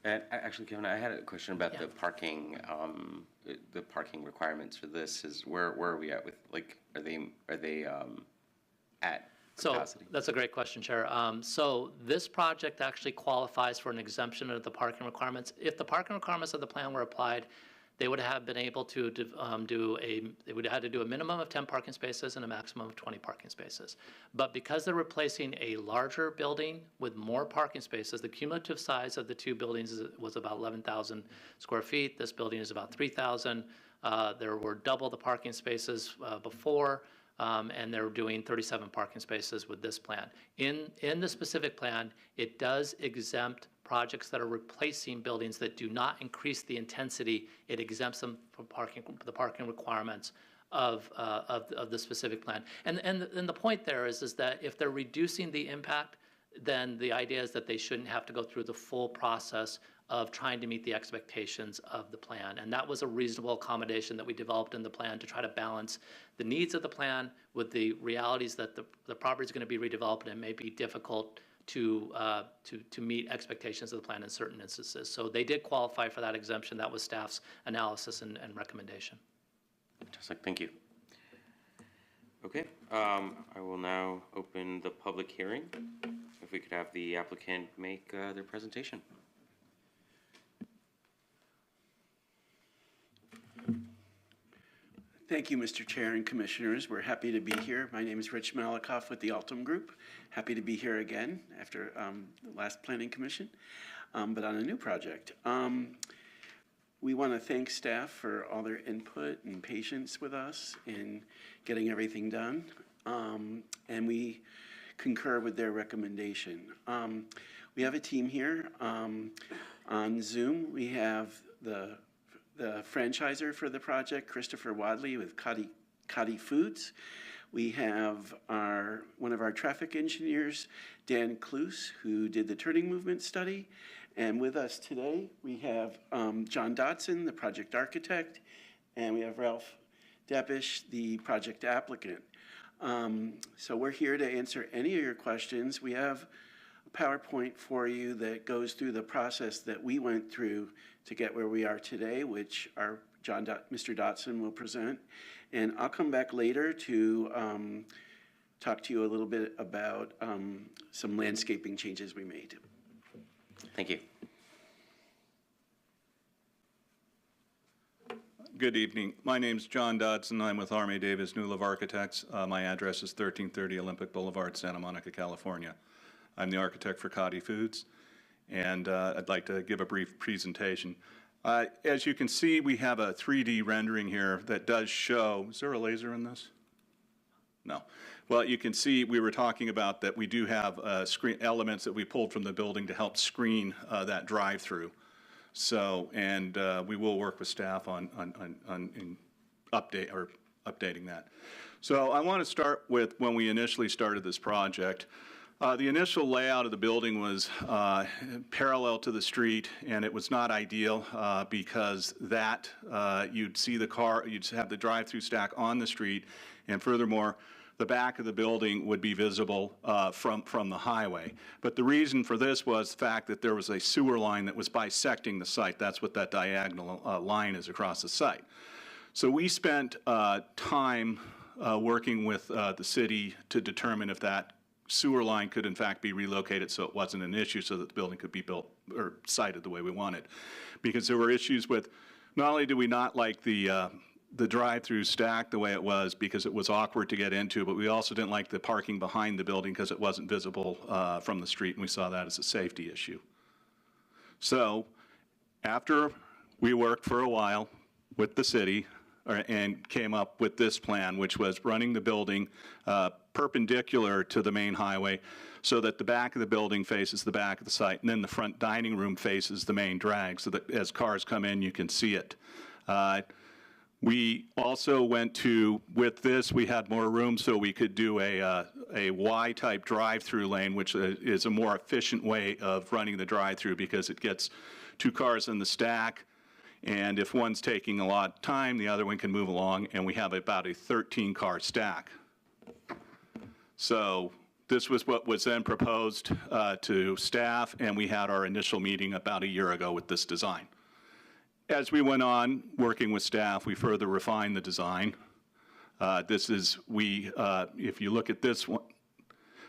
And actually, Kevin, I had a question about the parking requirements for this. Where are we at with, like, are they at capacity? So that's a great question, Chair. So this project actually qualifies for an exemption of the parking requirements. If the parking requirements of the plan were applied, they would have been able to they would have had to do a minimum of 10 parking spaces and a maximum of 20 parking spaces. But because they're replacing a larger building with more parking spaces, the cumulative size of the two buildings was about 11,000 square feet. This building is about 3,000. There were double the parking spaces before, and they're doing 37 parking spaces with this plan. In the specific plan, it does exempt projects that are replacing buildings that do not increase the intensity. It exempts them from the parking requirements of the specific plan. And the point there is that if they're reducing the impact, then the idea is that they shouldn't have to go through the full process of trying to meet the expectations of the plan. And that was a reasonable accommodation that we developed in the plan to try to balance the needs of the plan with the realities that the property is going to be redeveloped, and it may be difficult to meet expectations of the plan in certain instances. So they did qualify for that exemption. That was staff's analysis and recommendation. Fantastic, thank you. Okay, I will now open the public hearing. If we could have the applicant make their presentation. Thank you, Mr. Chair and Commissioners. We're happy to be here. My name is Rich Malikoff with the Altum Group. Happy to be here again after the last Planning Commission, but on a new project. We want to thank staff for all their input and patience with us in getting everything done, and we concur with their recommendation. We have a team here. On Zoom, we have the franchiser for the project, Christopher Wadley with Kadi Foods. We have one of our traffic engineers, Dan Kloos, who did the turning movement study. And with us today, we have John Dotson, the project architect, and we have Ralph Deppish, the project applicant. So we're here to answer any of your questions. We have a PowerPoint for you that goes through the process that we went through to get where we are today, which Mr. Dotson will present. And I'll come back later to talk to you a little bit about some landscaping changes we made. Thank you. Good evening. My name's John Dodson. I'm with Army Davis Newlove Architects. My address is 1330 Olympic Boulevard, Santa Monica, California. I'm the architect for Cotty Foods, and I'd like to give a brief presentation. As you can see, we have a 3D rendering here that does show, is there a laser in this? No. Well, you can see we were talking about that we do have screen elements that we pulled from the building to help screen that drive-through. So, and we will work with staff on updating that. So I want to start with when we initially started this project. The initial layout of the building was parallel to the street, and it was not ideal because that you'd see the car, you'd have the drive-through stack on the street, and furthermore, the back of the building would be visible from the highway. But the reason for this was the fact that there was a sewer line that was bisecting the site. That's what that diagonal line is across the site. So we spent time working with the city to determine if that sewer line could in fact be relocated so it wasn't an issue, so that the building could be built or sited the way we wanted. Because there were issues with, not only do we not like the drive-through stack the way it was because it was awkward to get into, but we also didn't like the parking behind the building because it wasn't visible from the street, and we saw that as a safety issue. So after we worked for a while with the city and came up with this plan, which was running the building perpendicular to the main highway so that the back of the building faces the back of the site, and then the front dining room faces the main drag so that as cars come in, you can see it. We also went to, with this, we had more room so we could do a Y-type drive-through lane, which is a more efficient way of running the drive-through because it gets 2 cars in the stack, and if one's taking a lot of time, the other one can move along, and we have about a 13-car stack. So this was what was then proposed to staff, and we had our initial meeting about a year ago with this design. As we went on working with staff, we further refined the design. If you look at this one,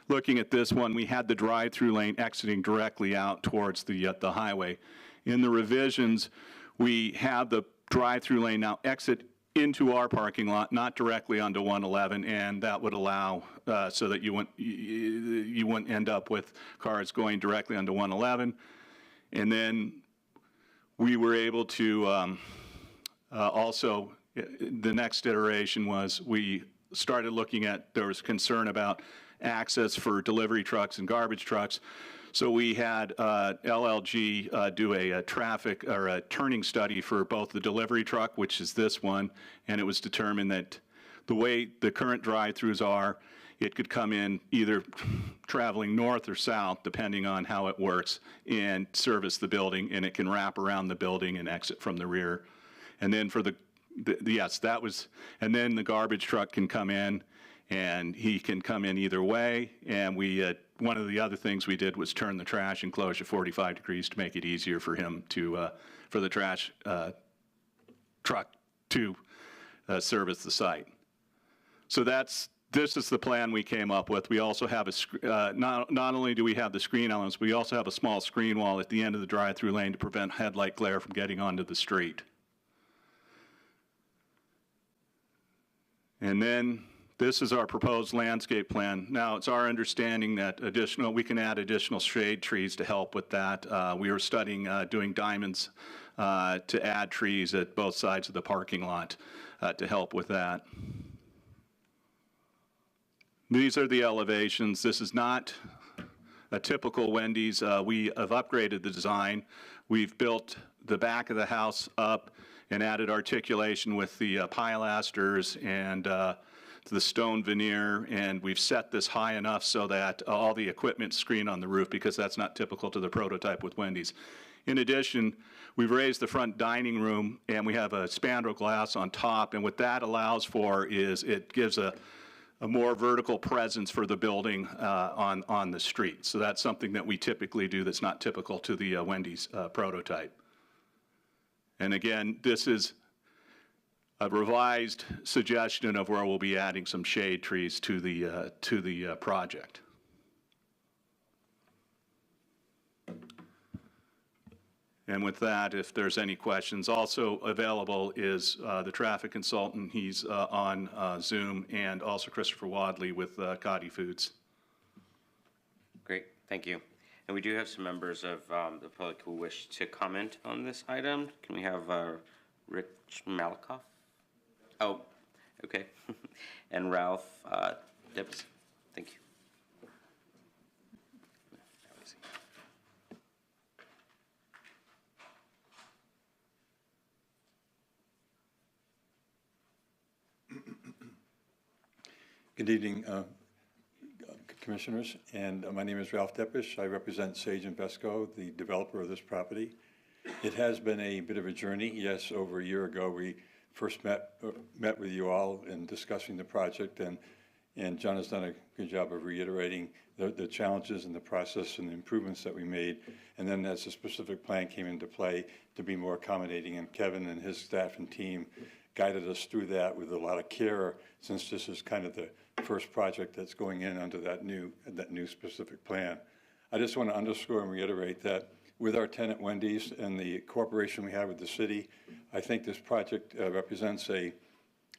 looking at this one, we had the drive-through lane exiting directly out towards the highway. In the revisions, we have the drive-through lane now exit into our parking lot, not directly onto 111, and that would allow so that you wouldn't end up with cars going directly onto 111. And then we were able to also, the next iteration was we started looking at, there was concern about access for delivery trucks and garbage trucks. So we had LLG do a traffic or a turning study for both the delivery truck, which is this one, and it was determined that the way the current drive-throughs are, it could come in either traveling north or south, depending on how it works, and service the building, and it can wrap around the building and exit from the rear. And then for and then the garbage truck can come in, and he can come in either way. And we, one of the other things we did was turn the trash enclosure 45 degrees to make it easier for him to, for the trash truck to service the site. So this is the plan we came up with. We also have not only do we have the screen elements, we also have a small screen wall at the end of the drive-through lane to prevent headlight glare from getting onto the street. And then this is our proposed landscape plan. Now, it's our understanding that we can add additional shade trees to help with that. We were studying doing diamonds to add trees at both sides of the parking lot to help with that. These are the elevations. This is not a typical Wendy's. We have upgraded the design. We've built the back of the house up and added articulation with the pilasters and the stone veneer, and we've set this high enough so that all the equipment's screened on the roof because that's not typical to the prototype with Wendy's. In addition, we've raised the front dining room, and we have a spandrel glass on top, and what that allows for is it gives a more vertical presence for the building on the street. So that's something that we typically do that's not typical to the Wendy's prototype. And again, this is a revised suggestion of where we'll be adding some shade trees to the project. And with that, if there's any questions, also available is the traffic consultant. He's on Zoom, and also Christopher Wadley with Cody Foods. Great, thank you. And we do have some members of the public who wish to comment on this item. Can we have Rich Malikoff? Oh, okay. And Ralph Debs. Thank you. Good evening, Commissioners, and my name is Ralph Deppish. I represent Sage Invesco, the developer of this property. It has been a bit of a journey. Yes, over a year ago, we first met with you all in discussing the project, and John has done a good job of reiterating the challenges in the process and the improvements that we made. And then as the specific plan came into play, to be more accommodating, and Kevin and his staff and team guided us through that with a lot of care, since this is kind of the first project that's going in under that new specific plan. I just want to underscore and reiterate that with our tenant Wendy's and the cooperation we have with the city, I think this project represents a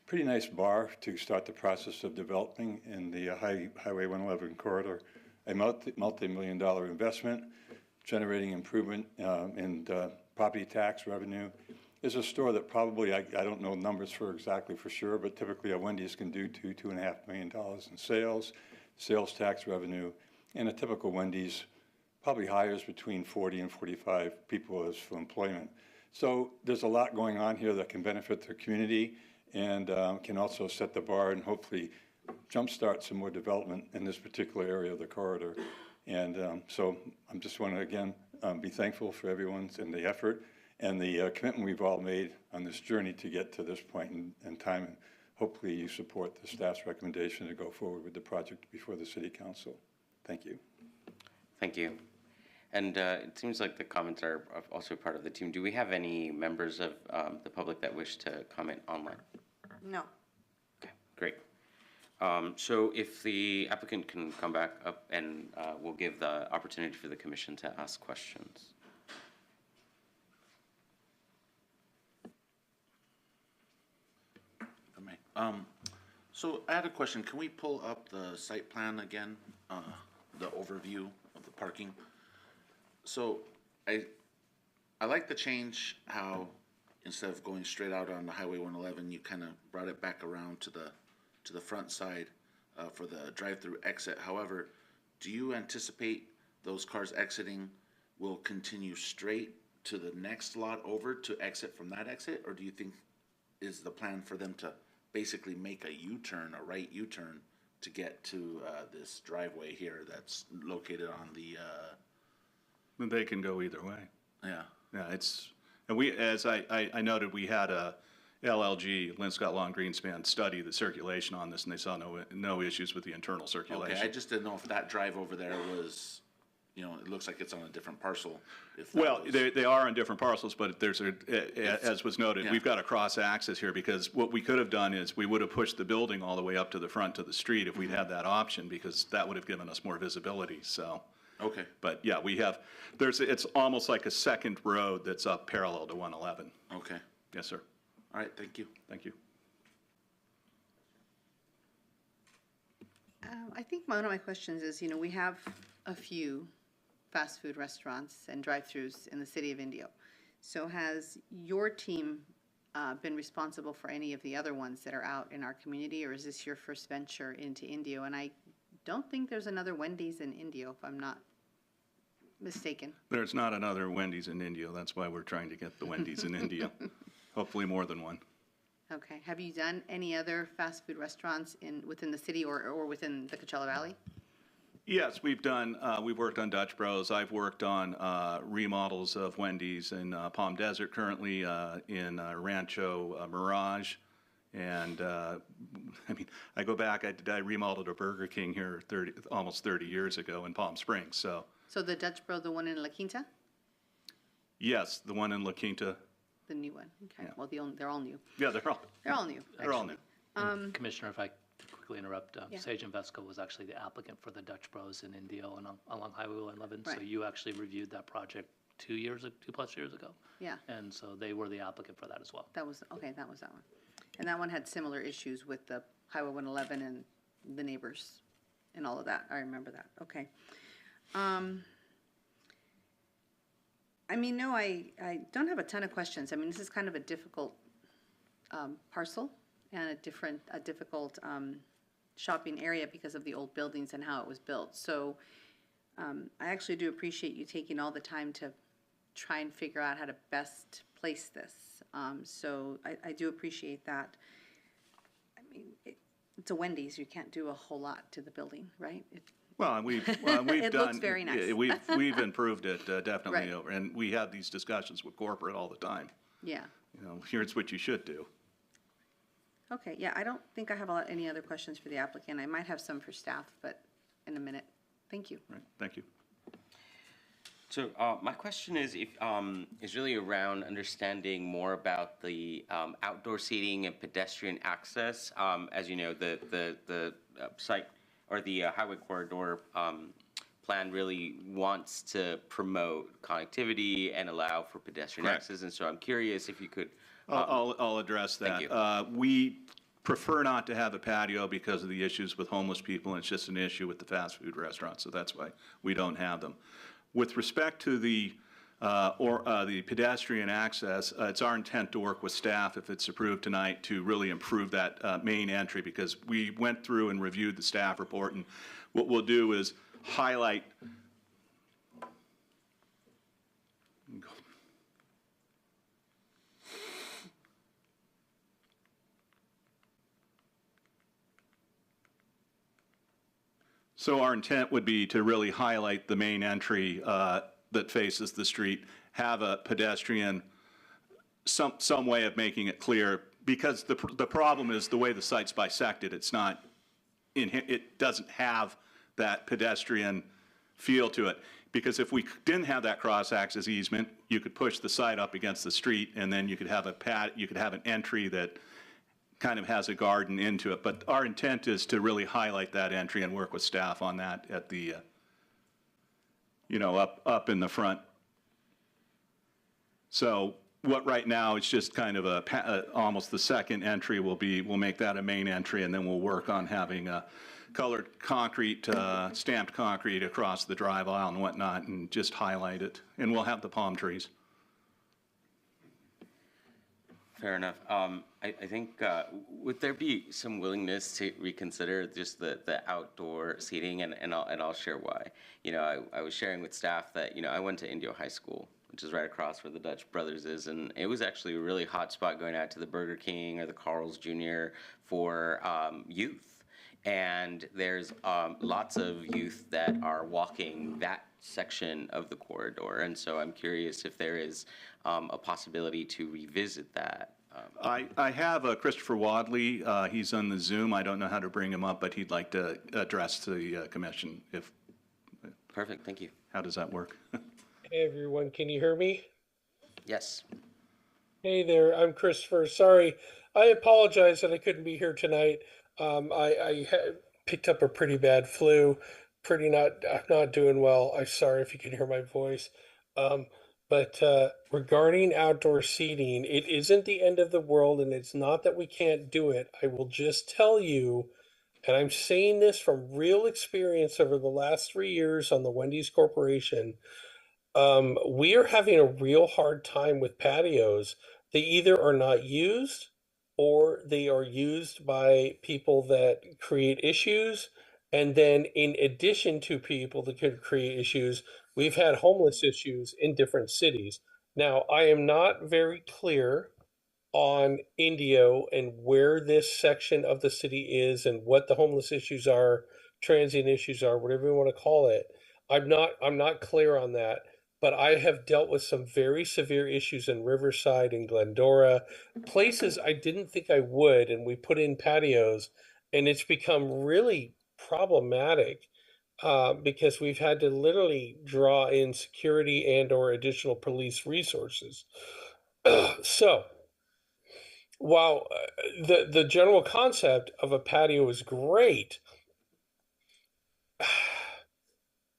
pretty nice bar to start the process of developing in the Highway 111 corridor, a multi-million-dollar investment, generating improvement in property tax revenue. Is a store that probably, I don't know numbers for sure, but typically a Wendy's can do $2.5 million in sales tax revenue, and a typical Wendy's probably hires between 40 and 45 people as for employment. So there's a lot going on here that can benefit the community and can also set the bar and hopefully jumpstart some more development in this particular area of the corridor. And so I just want to again be thankful for everyone's and the effort and the commitment we've all made on this journey to get to this point in time. And hopefully you support the staff's recommendation to go forward with the project before the City Council. Thank you. Thank you. And it seems like the comments are also part of the team. Do we have any members of the public that wish to comment online? No. Okay, great. So if the applicant can come back up, and we'll give the opportunity for the commission to ask questions. So I had a question. Can we pull up the site plan again, the overview of the parking? So I like the change how instead of going straight out on the Highway 111, you kind of brought it back around to the front side for the drive-through exit. However, do you anticipate those cars exiting will continue straight to the next lot over to exit from that exit, or do you think is the plan for them to basically make a U-turn, a right U-turn, to get to this driveway here that's located on the? They can go either way. Yeah. Yeah, and we, as I noted, we had a LLG, Linscott Long Greenspan, study the circulation on this, and they saw no issues with the internal circulation. Okay, I just didn't know if that drive over there was, it looks like it's on a different parcel. Well, they are on different parcels, but there's as was noted, we've got a cross access here, because what we could have done is we would have pushed the building all the way up to the front to the street if we'd had that option, because that would have given us more visibility, so. Okay. But yeah, it's almost like a second road that's up parallel to 111. Okay. Yes, sir. All right, thank you. Thank you. I think one of my questions is, we have a few fast food restaurants and drive-throughs in the city of Indio. So has your team been responsible for any of the other ones that are out in our community, or is this your first venture into Indio? And I don't think there's another Wendy's in Indio, if I'm not mistaken. There's not another Wendy's in Indio. That's why we're trying to get the Wendy's in Indio. Hopefully more than one. Okay. Have you done any other fast food restaurants within the city or within the Coachella Valley? Yes, we've worked on Dutch Bros. I've worked on remodels of Wendy's in Palm Desert currently, in Rancho Mirage. And I go back, I remodeled a Burger King here almost 30 years ago in Palm Springs, so. So the Dutch Bro, the one in La Quinta? Yes, the one in La Quinta. The new one, okay. Yeah. Well, they're all new. Yeah, they're all New. they're all new. And Commissioner, if I could quickly interrupt, Yeah. Sage Invesco was actually the applicant for the Dutch Bros in Indio and along Highway 111. So Right. you actually reviewed that project 2+ years ago. Yeah, And so they were the applicant for that as well. that was that one. And that one had similar issues with the Highway 111 and the neighbors and all of that. I remember that, okay. I mean, no, I don't have a ton of questions. I mean, this is kind of a difficult parcel and a difficult shopping area because of the old buildings and how it was built. So I actually do appreciate you taking all the time to try and figure out how to best place this. So I do appreciate that. I mean, it's a Wendy's. You can't do a whole lot to the building, right? Well, we've It done. looks very nice. Yeah, we've improved it definitely Right. over, and we have these discussions with corporate all the time. Yeah. You know, here's what you should do. Okay, yeah, I don't think I have any other questions for the applicant. I might have some for staff, but in a minute. Thank you. Right, thank you. So my question is really around understanding more about the outdoor seating and pedestrian access. As you know, the site or the highway corridor plan really wants to promote connectivity and allow for pedestrian Correct. access. And so I'm curious if you could. I'll address that. Thank you. We prefer not to have a patio because of the issues with homeless people, and it's just an issue with the fast food restaurants, so that's why we don't have them. With respect to the pedestrian access, it's our intent to work with staff, if it's approved tonight, to really improve that main entry, because we went through and reviewed the staff report, and what we'll do is highlight. So our intent would be to really highlight the main entry that faces the street, have a pedestrian, some way of making it clear, because the problem is the way the site's bisected, it doesn't have that pedestrian feel to it. Because if we didn't have that cross-access easement, you could push the site up against the street, and then you could have an entry that kind of has a garden into it. But our intent is to really highlight that entry and work with staff on that at the, up in the front. So what right now, it's just kind of almost the second entry we'll make that a main entry, and then we'll work on having a colored concrete, stamped concrete across the drive aisle and whatnot, and just highlight it. And we'll have the palm trees. Fair enough. I think, would there be some willingness to reconsider just the outdoor seating, and I'll share why. I was sharing with staff that, I went to Indio High School, which is right across where the Dutch Brothers is, and it was actually a really hot spot going out to the Burger King or the Carl's Jr. for youth. And there's lots of youth that are walking that section of the corridor, and so I'm curious if there is a possibility to revisit that. I have Christopher Wadley. He's on the Zoom. I don't know how to bring him up, but he'd like to address the commission. Perfect, thank you. How does that work? Hey everyone, can you hear me? Yes. Hey there, I'm Christopher. Sorry, I apologize that I couldn't be here tonight. I picked up a pretty bad flu. I'm not doing well. I'm sorry if you can hear my voice. But regarding outdoor seating, it isn't the end of the world, and it's not that we can't do it. I will just tell you, and I'm saying this from real experience over the last 3 years on the Wendy's Corporation, we are having a real hard time with patios. They either are not used, or they are used by people that create issues. And then in addition to people that could create issues, we've had homeless issues in different cities. Now, I am not very clear on Indio and where this section of the city is and what the homeless issues are, transient issues are, whatever you want to call it. I'm not clear on that. But I have dealt with some very severe issues in Riverside and Glendora, places I didn't think I would, and we put in patios, and it's become really problematic because we've had to literally draw in security and or additional police resources. So, while the general concept of a patio is great,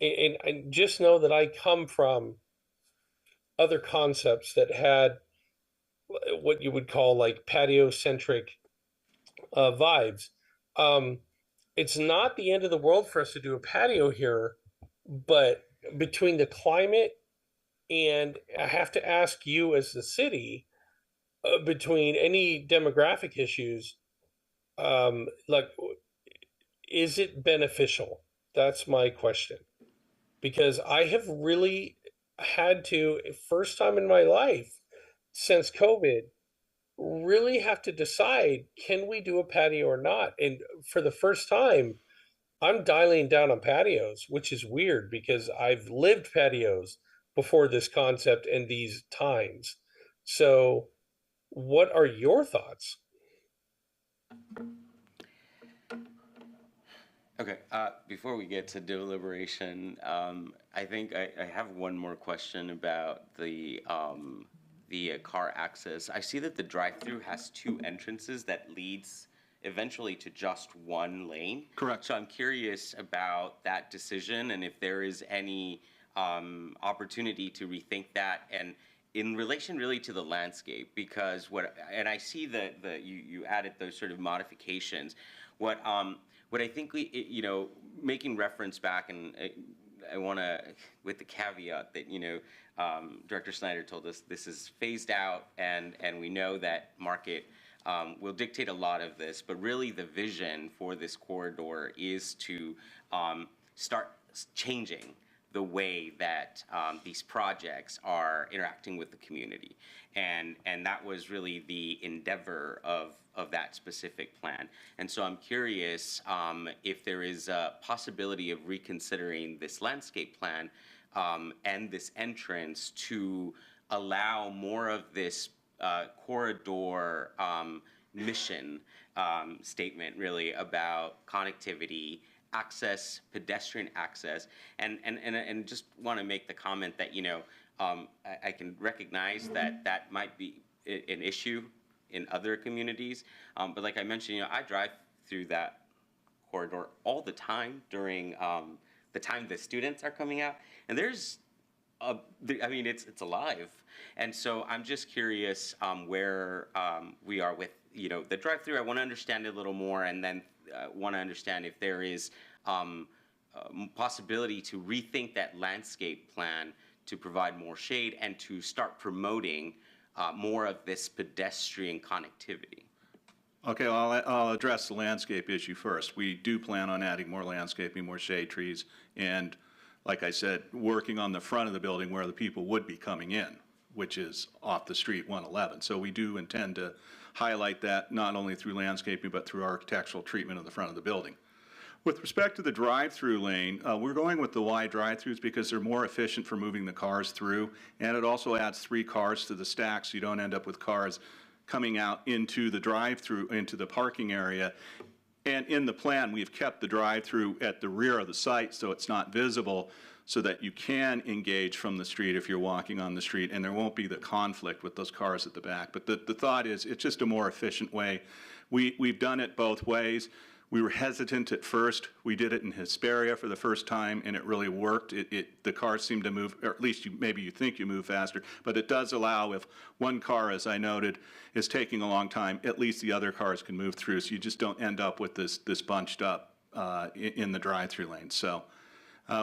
and just know that I come from other concepts that had what you would call like patio centric vibes. Um, it's not the end of the world for us to do a patio here, but between the climate and I have to ask you as the city, between any demographic issues, like, is it beneficial? That's my question. Because I have really had to, first time in my life since COVID, really have to decide, can we do a patio or not? And for the first time, I'm dialing down on patios, which is weird because I've lived patios before this concept and these times. So, what are your thoughts? Okay, before we get to deliberation, I think I have one more question about the car access. I see that the drive-through has two entrances that leads eventually to just one lane. Correct. So I'm curious about that decision and if there is any opportunity to rethink that and in relation really to the landscape, because and I see that you added those sort of modifications. What I think making reference back, and I want to, with the caveat that, Director Snyder told us this is phased out, and we know that market will dictate a lot of this, but really the vision for this corridor is to start changing the way that these projects are interacting with the community. And that was really the endeavor of that specific plan. And so I'm curious if there is a possibility of reconsidering this landscape plan and this entrance to allow more of this corridor mission statement really about connectivity, access, pedestrian access, and just want to make the comment that I can recognize that that might be an issue in other communities, but like I mentioned, I drive through that corridor all the time during the time the students are coming out, and it's alive, and so I'm just curious where we are with the drive-through. I want to understand it a little more, and then want to understand if there is possibility to rethink that landscape plan to provide more shade and to start promoting more of this pedestrian connectivity. Okay, well, I'll address the landscape issue first. We do plan on adding more landscaping, more shade trees, and like I said, working on the front of the building where the people would be coming in, which is off the street 111. So we do intend to highlight that not only through landscaping, but through architectural treatment of the front of the building. With respect to the drive-through lane, we're going with the wide drive-throughs because they're more efficient for moving the cars through, and it also adds 3 cars to the stack, so you don't end up with cars coming out into the drive-through, into the parking area. And in the plan, we've kept the drive-through at the rear of the site so it's not visible, so that you can engage from the street if you're walking on the street, and there won't be the conflict with those cars at the back. But the thought is it's just a more efficient way. We've done it both ways. We were hesitant at first. We did it in Hesperia for the first time, and it really worked. The cars seem to move, or at least maybe you think you move faster, but it does allow, if one car, as I noted, is taking a long time, at least the other cars can move through, so you just don't end up with this bunched up in the drive-through lane. So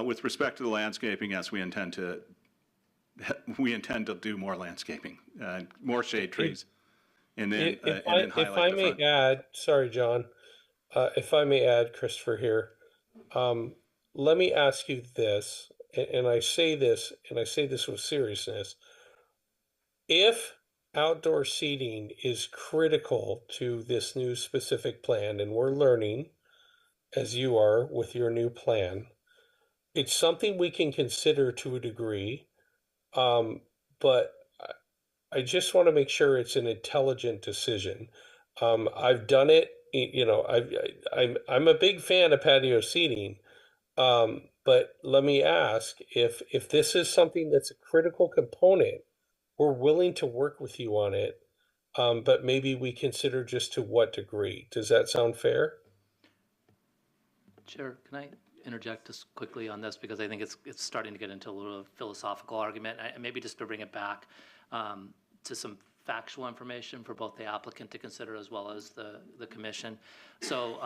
with respect to the landscaping, yes, we intend to do more landscaping, more shade trees, and then highlight if I may add, sorry, John. If I may add, Christopher, here, let me ask you this, and I say this with seriousness. If outdoor seating is critical to this new specific plan, and we're learning, as you are with your new plan, it's something we can consider to a degree, but I just want to make sure it's an intelligent decision. I've done it. I'm a big fan of patio seating, but let me ask if this is something that's a critical component we're willing to work with you on it, but maybe we consider just to what degree. Does that sound fair? Chair, can I interject just quickly on this, because I think it's starting to get into a little philosophical argument, and maybe just to bring it back to some factual information for both the applicant to consider as well as the commission. So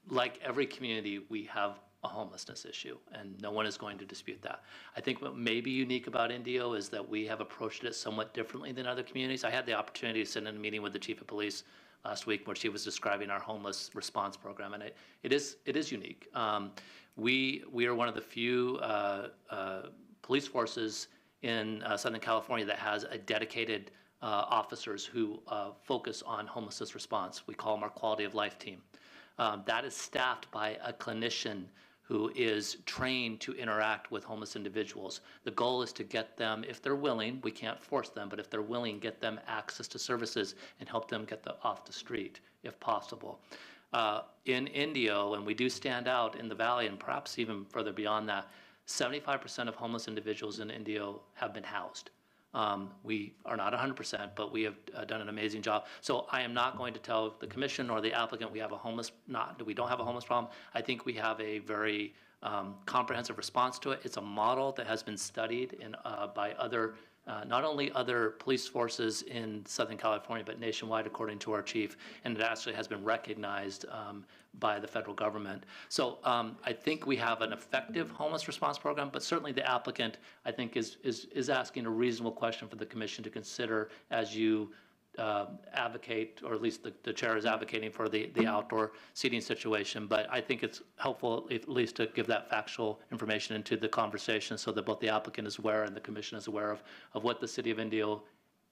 like every community, we have a homelessness issue, and no one is going to dispute that. I think what may be unique about Indio is that we have approached it somewhat differently than other communities. I had the opportunity to sit in a meeting with the chief of police last week where she was describing our homeless response program, and it is unique. We are one of the few police forces in Southern California that has a dedicated officers who focus on homelessness response. We call them our quality of life team. That is staffed by a clinician who is trained to interact with homeless individuals. The goal is to get them, if they're willing, we can't force them, but if they're willing, get them access to services and help them get off the street, if possible. In Indio, and we do stand out in the Valley, and perhaps even further beyond that, 75% of homeless individuals in Indio have been housed. We are not 100%, but we have done an amazing job. So I am not going to tell the commission or the applicant we don't have a homeless problem. I think we have a very comprehensive response to it. It's a model that has been studied by other, not only other police forces in Southern California, but nationwide, according to our chief, and it actually has been recognized by the federal government. So I think we have an effective homeless response program, but certainly the applicant, I think, is asking a reasonable question for the commission to consider as you advocate, or at least the chair is advocating for the outdoor seating situation. But I think it's helpful at least to give that factual information into the conversation so that both the applicant is aware and the commission is aware of what the city of Indio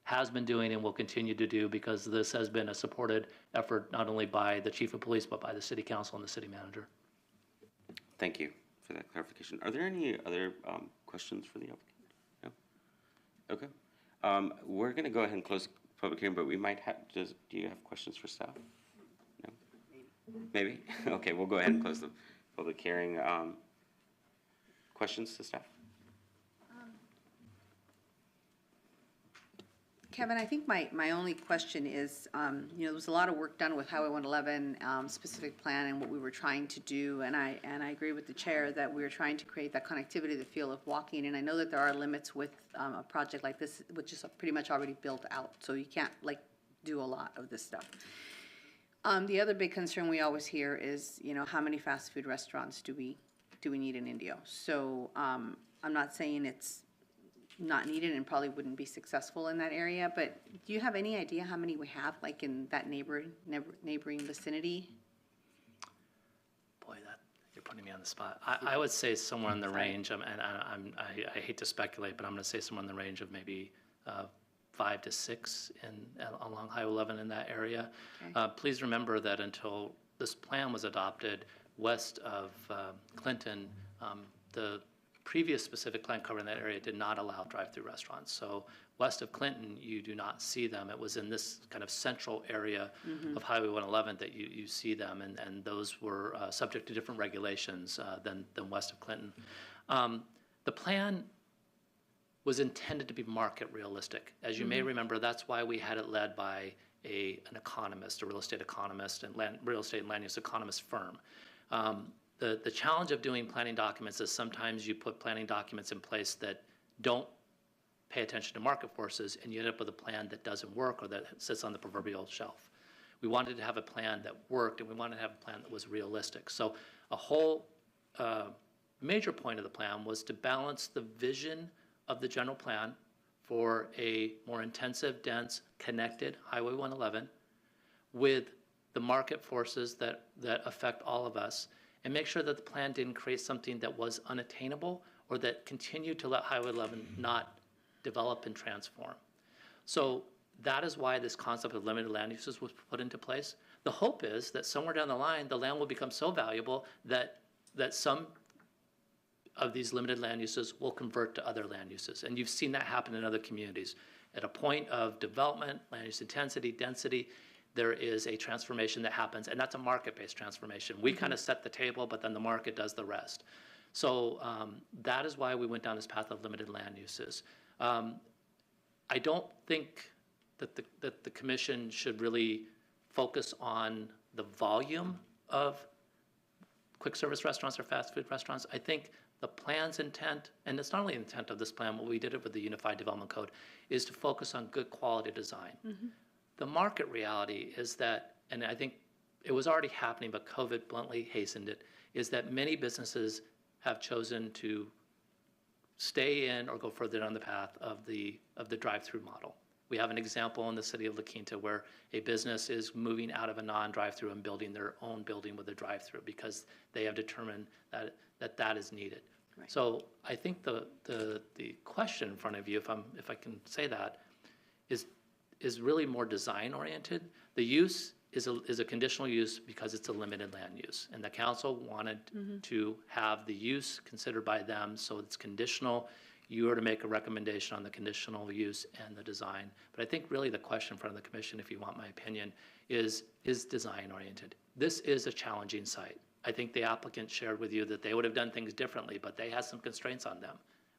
has been doing and will continue to do, because this has been a supported effort not only by the chief of police, but by the city council and the city manager. Thank you for that clarification. Are there any other questions for the applicant? No? Okay. We're going to go ahead and close the public hearing, but we might have, do you have questions for staff? No? Maybe? Okay, we'll go ahead and close the public hearing. Questions to staff? Kevin, I think my only question is, there was a lot of work done with Highway 111 specific plan and what we were trying to do, and I agree with the chair that we were trying to create that connectivity, the feel of walking, and I know that there are limits with a project like this, which is pretty much already built out, so you can't do a lot of this stuff. The other big concern we always hear is, how many fast food restaurants do we need in Indio? So I'm not saying it's not needed and probably wouldn't be successful in that area, but do you have any idea how many we have, in that neighboring vicinity? Boy, you're putting me on the spot. I would say somewhere in the range, and I hate to speculate, but I'm going to say somewhere in the range of maybe 5 to 6 along Highway 11 in that area. Okay. Please remember that until this plan was adopted, west of Clinton, the previous specific plan covering that area did not allow drive-through restaurants. So west of Clinton, you do not see them. It was in this kind of central area of Highway 111 that you see them, and those were subject to different regulations than west of Clinton. The plan was intended to be market realistic. As you may remember, that's why we had it led by an economist, a real estate economist and real estate and land use economist firm. The challenge of doing planning documents is sometimes you put planning documents in place that don't pay attention to market forces, and you end up with a plan that doesn't work or that sits on the proverbial shelf. We wanted to have a plan that worked, and we wanted to have a plan that was realistic. So a whole major point of the plan was to balance the vision of the general plan for a more intensive, dense, connected Highway 111 with the market forces that affect all of us, and make sure that the plan didn't create something that was unattainable or that continued to let Highway 11 not develop and transform. So that is why this concept of limited land uses was put into place. The hope is that somewhere down the line, the land will become so valuable that some of these limited land uses will convert to other land uses. And you've seen that happen in other communities. At a point of development, land use intensity, density, there is a transformation that happens, and that's a market-based transformation. We kind of set the table, but then the market does the rest. So that is why we went down this path of limited land uses. I don't think that the commission should really focus on the volume of quick service restaurants or fast food restaurants. I think the plan's intent, and it's not only the intent of this plan, but we did it with the Unified Development Code, is to focus on good quality design. The market reality is that, and I think it was already happening, but COVID bluntly hastened it, is that many businesses have chosen to stay in or go further down the path of the drive-through model. We have an example in the city of La Quinta where a business is moving out of a non-drive-through and building their own building with a drive-through because they have determined that is needed. Right. So I think the question in front of you, if I can say that, is really more design-oriented. The use is a conditional use because it's a limited land use. And the council wanted to have the use considered by them, so it's conditional. You are to make a recommendation on the conditional use and the design. But I think really the question in front of the commission, if you want my opinion, is design-oriented. This is a challenging site. I think the applicant shared with you that they would have done things differently, but they had some constraints on them.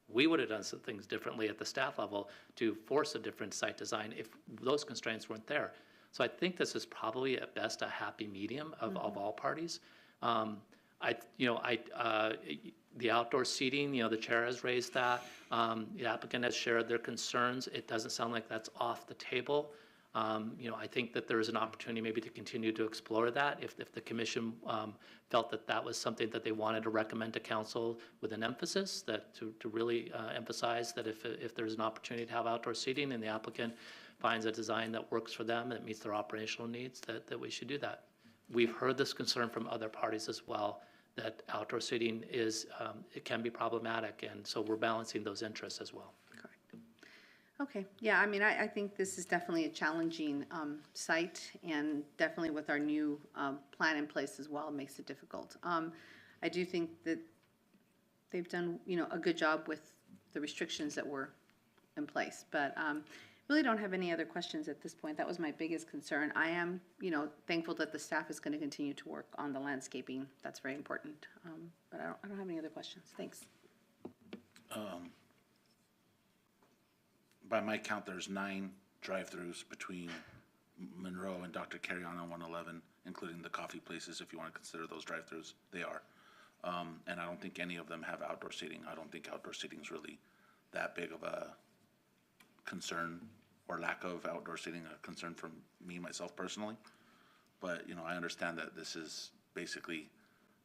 We would have done some things differently at the staff level to force a different site design if those constraints weren't there. So I think this is probably at best a happy medium of all parties. The outdoor seating, the chair has raised that. The applicant has shared their concerns. It doesn't sound like that's off the table. I think that there is an opportunity maybe to continue to explore that if the commission felt that was something that they wanted to recommend to council with an emphasis, that to really emphasize that if there's an opportunity to have outdoor seating and the applicant finds a design that works for them, that meets their operational needs, that we should do that. We've heard this concern from other parties as well, that outdoor seating it can be problematic, and so we're balancing those interests as well. Correct. Okay, yeah, I mean, I think this is definitely a challenging site, and definitely with our new plan in place as well, it makes it difficult. I do think that they've done, a good job with the restrictions that were in place, but really don't have any other questions at this point. That was my biggest concern. I am, thankful that the staff is going to continue to work on the landscaping. That's very important. But I don't have any other questions. Thanks. By my count, there's 9 drive-throughs between Monroe and Dr. Carrion on 111, including the coffee places, if you want to consider those drive-throughs. They are. And I don't think any of them have outdoor seating. I don't think outdoor seating is really that big of a concern, or lack of outdoor seating a concern from me, myself personally. But, I understand that this is basically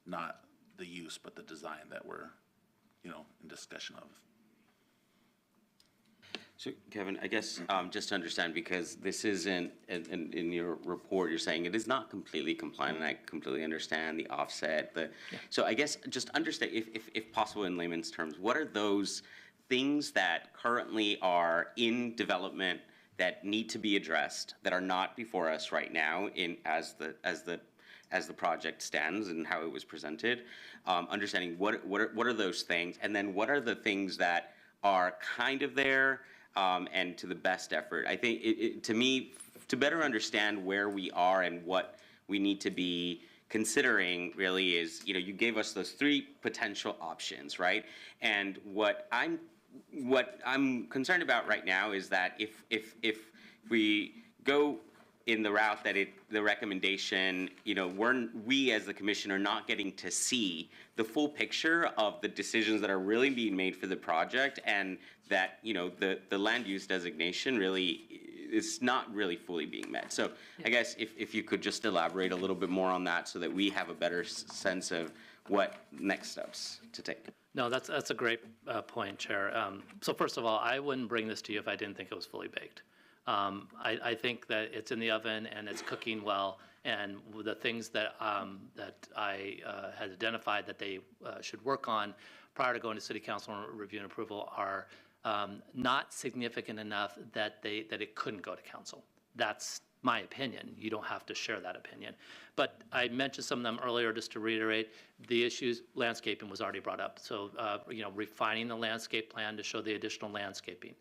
not the use, but the design that we're, in discussion of. So Kevin, I guess just to understand, because this isn't, in your report, you're saying it is not completely compliant, and I completely understand the offset. So I guess just understand, if possible in layman's terms, what are those things that currently are in development that need to be addressed that are not before us right now as the project stands and how it was presented? Understanding what are those things, and then what are the things that are kind of there and to the best effort. I think to me, to better understand where we are and what we need to be considering really is, you gave us those 3 potential options, right? And what I'm concerned about right now is that if we go in the route that the recommendation, we as the commission are not getting to see the full picture of the decisions that are really being made for the project, and that, the land use designation really is not really fully being met. So I guess if you could just elaborate a little bit more on that so that we have a better sense of what next steps to take. No, that's a great point, Chair. So first of all, I wouldn't bring this to you if I didn't think it was fully baked. I think that it's in the oven and it's cooking well, and the things that I had identified that they should work on prior to going to City Council review and approval are not significant enough that it couldn't go to Council. That's my opinion. You don't have to share that opinion. But I mentioned some of them earlier, just to reiterate, the issues, landscaping was already brought up. So, refining the landscape plan to show the additional landscaping.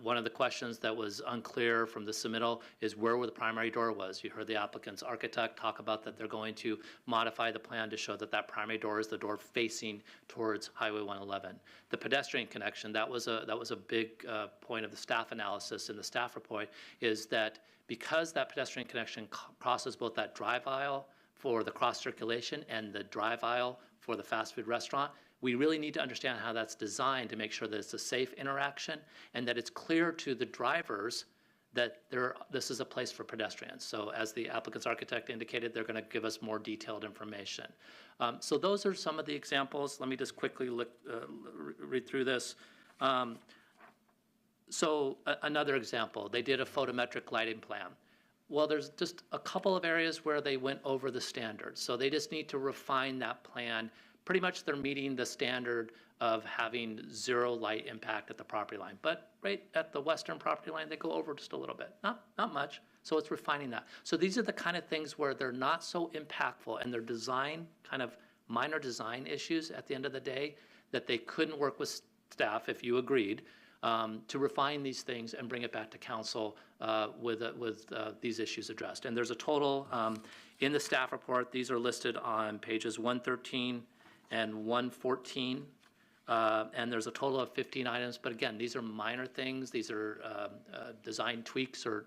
One of the questions that was unclear from the submittal is where the primary door was. You heard the applicant's architect talk about that they're going to modify the plan to show that that primary door is the door facing towards Highway 111. The pedestrian connection, that was a big point of the staff analysis in the staff report, is that because that pedestrian connection crosses both that drive aisle for the cross circulation and the drive aisle for the fast food restaurant, we really need to understand how that's designed to make sure that it's a safe interaction and that it's clear to the drivers that this is a place for pedestrians. So as the applicant's architect indicated, they're going to give us more detailed information. So those are some of the examples. Let me just quickly read through this. Another example, they did a photometric lighting plan. Well, there's just a couple of areas where they went over the standard. So they just need to refine that plan. Pretty much they're meeting the standard of having zero light impact at the property line. But right at the western property line, they go over just a little bit, not much. So it's refining that. So these are the kind of things where they're not so impactful and they're design, kind of minor design issues at the end of the day that they couldn't work with staff, if you agreed, to refine these things and bring it back to council with these issues addressed. And there's a total, in the staff report, these are listed on pages 113 and 114, and there's a total of 15 items. But again, these are minor things. These are design tweaks or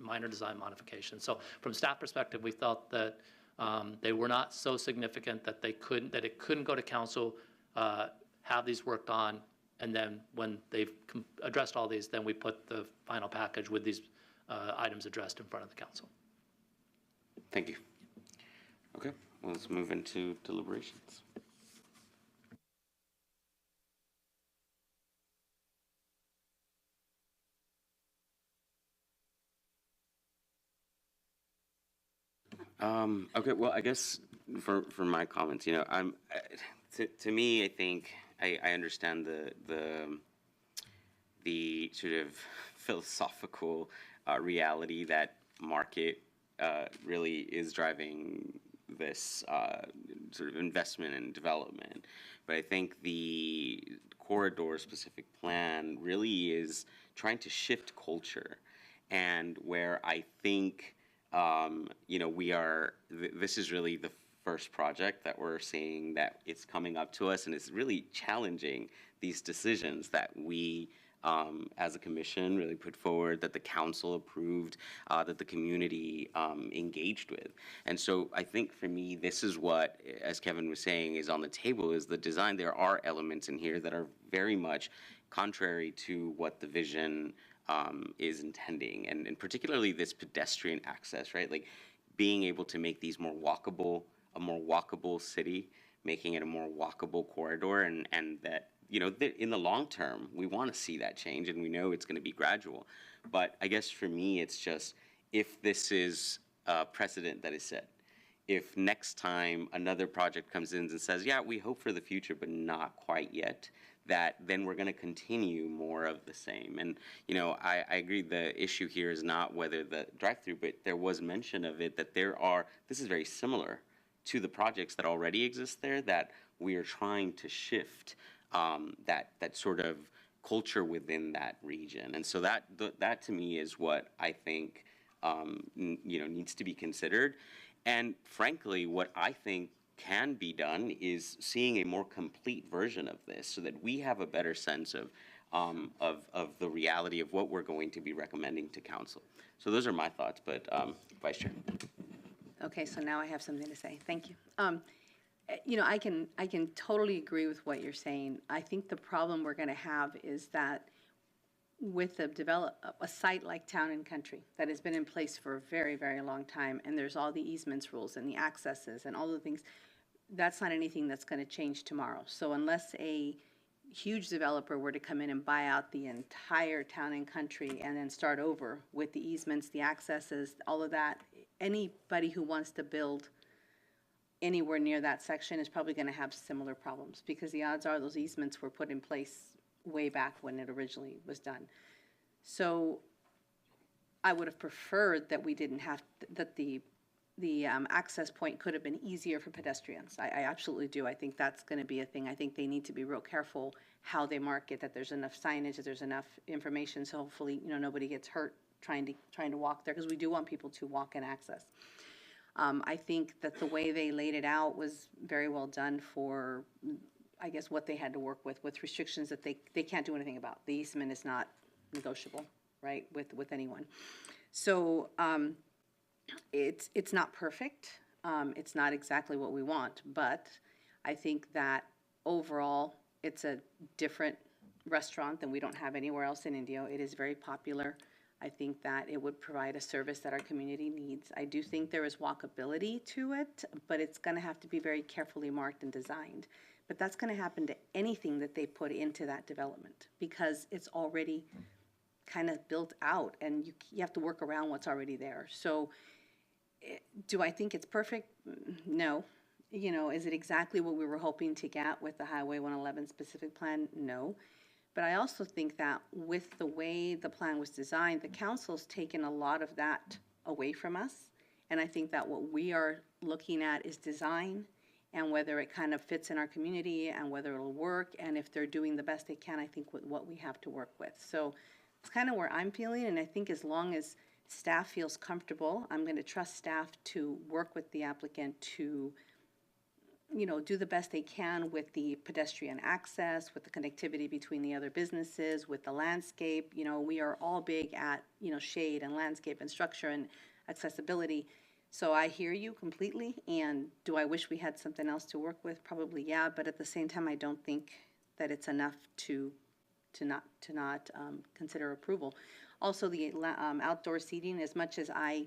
minor design modifications. So from staff perspective, we felt that they were not so significant that it couldn't go to council, have these worked on, and then when they've addressed all these, then we put the final package with these items addressed in front of the council. Thank you. Okay, well, let's move into deliberations. Okay, well, I guess for my comments, to me, I think I understand the sort of philosophical reality that market really is driving this sort of investment and development. But I think the corridor-specific plan really is trying to shift culture, and where I think this is really the first project that we're seeing that it's coming up to us, and it's really challenging these decisions that we as a commission really put forward, that the council approved, that the community engaged with. And so I think for me, this is what, as Kevin was saying, is on the table, is the design. There are elements in here that are very much contrary to what the vision is intending, and particularly this pedestrian access, right? Like being able to make these a more walkable city, making it a more walkable corridor, and that, in the long term, we want to see that change, and we know it's going to be gradual. But I guess for me, it's just, if this is a precedent that is set, if next time another project comes in and says, yeah, we hope for the future, but not quite yet, that then we're going to continue more of the same. And, I agree the issue here is not whether the drive-through, but there was mention of it that this is very similar to the projects that already exist there, that we are trying to shift that sort of culture within that region. And so that to me is what I think, needs to be considered. And frankly, what I think can be done is seeing a more complete version of this so that we have a better sense of the reality of what we're going to be recommending to council. So those are my thoughts, but Vice Chair. Okay, so now I have something to say. Thank you. I can totally agree with what you're saying. I think the problem we're going to have is that with a site like Town and Country that has been in place for a very, very long time, and there's all the easements rules and the accesses and all the things, that's not anything that's going to change tomorrow. So unless a huge developer were to come in and buy out the entire Town and Country and then start over with the easements, the accesses, all of that, anybody who wants to build anywhere near that section is probably going to have similar problems, because the odds are those easements were put in place way back when it originally was done. So I would have preferred that we didn't have, that the access point could have been easier for pedestrians. I absolutely do. I think that's going to be a thing. I think they need to be real careful how they market, that there's enough signage, that there's enough information, so hopefully, nobody gets hurt trying to walk there, because we do want people to walk and access. I think that the way they laid it out was very well done for, I guess, what they had to work with restrictions that they can't do anything about. The easement is not negotiable, right, with anyone. So it's not perfect. It's not exactly what we want, but I think that overall, it's a different restaurant than we don't have anywhere else in Indio. It is very popular. I think that it would provide a service that our community needs. I do think there is walkability to it, but it's going to have to be very carefully marked and designed. But that's going to happen to anything that they put into that development, because it's already kind of built out, and you have to work around what's already there. So do I think it's perfect? No. Is it exactly what we were hoping to get with the Highway 111 specific plan? No. But I also think that with the way the plan was designed, the council's taken a lot of that away from us. And I think that what we are looking at is design, and whether it kind of fits in our community, and whether it'll work, and if they're doing the best they can, I think, with what we have to work with. So it's kind of where I'm feeling, and I think as long as staff feels comfortable, I'm going to trust staff to work with the applicant to do the best they can with the pedestrian access, with the connectivity between the other businesses, with the landscape. We are all big at, shade and landscape and structure and accessibility. So I hear you completely. And do I wish we had something else to work with? Probably, yeah. But at the same time, I don't think that it's enough to not consider approval. Also, the outdoor seating, as much as I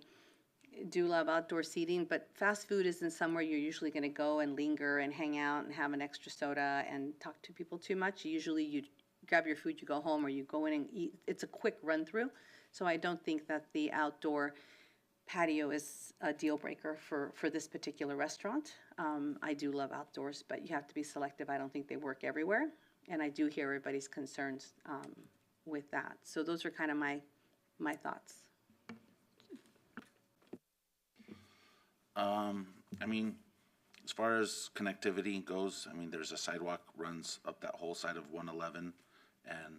do love outdoor seating, but fast food isn't somewhere you're usually going to go and linger and hang out and have an extra soda and talk to people too much. Usually you grab your food, you go home, or you go in and eat. It's a quick run through. So I don't think that the outdoor patio is a deal breaker for this particular restaurant. I do love outdoors, but you have to be selective. I don't think they work everywhere. And I do hear everybody's concerns with that. So those are kind of my thoughts. As far as connectivity goes, there's a sidewalk runs up that whole side of 111, and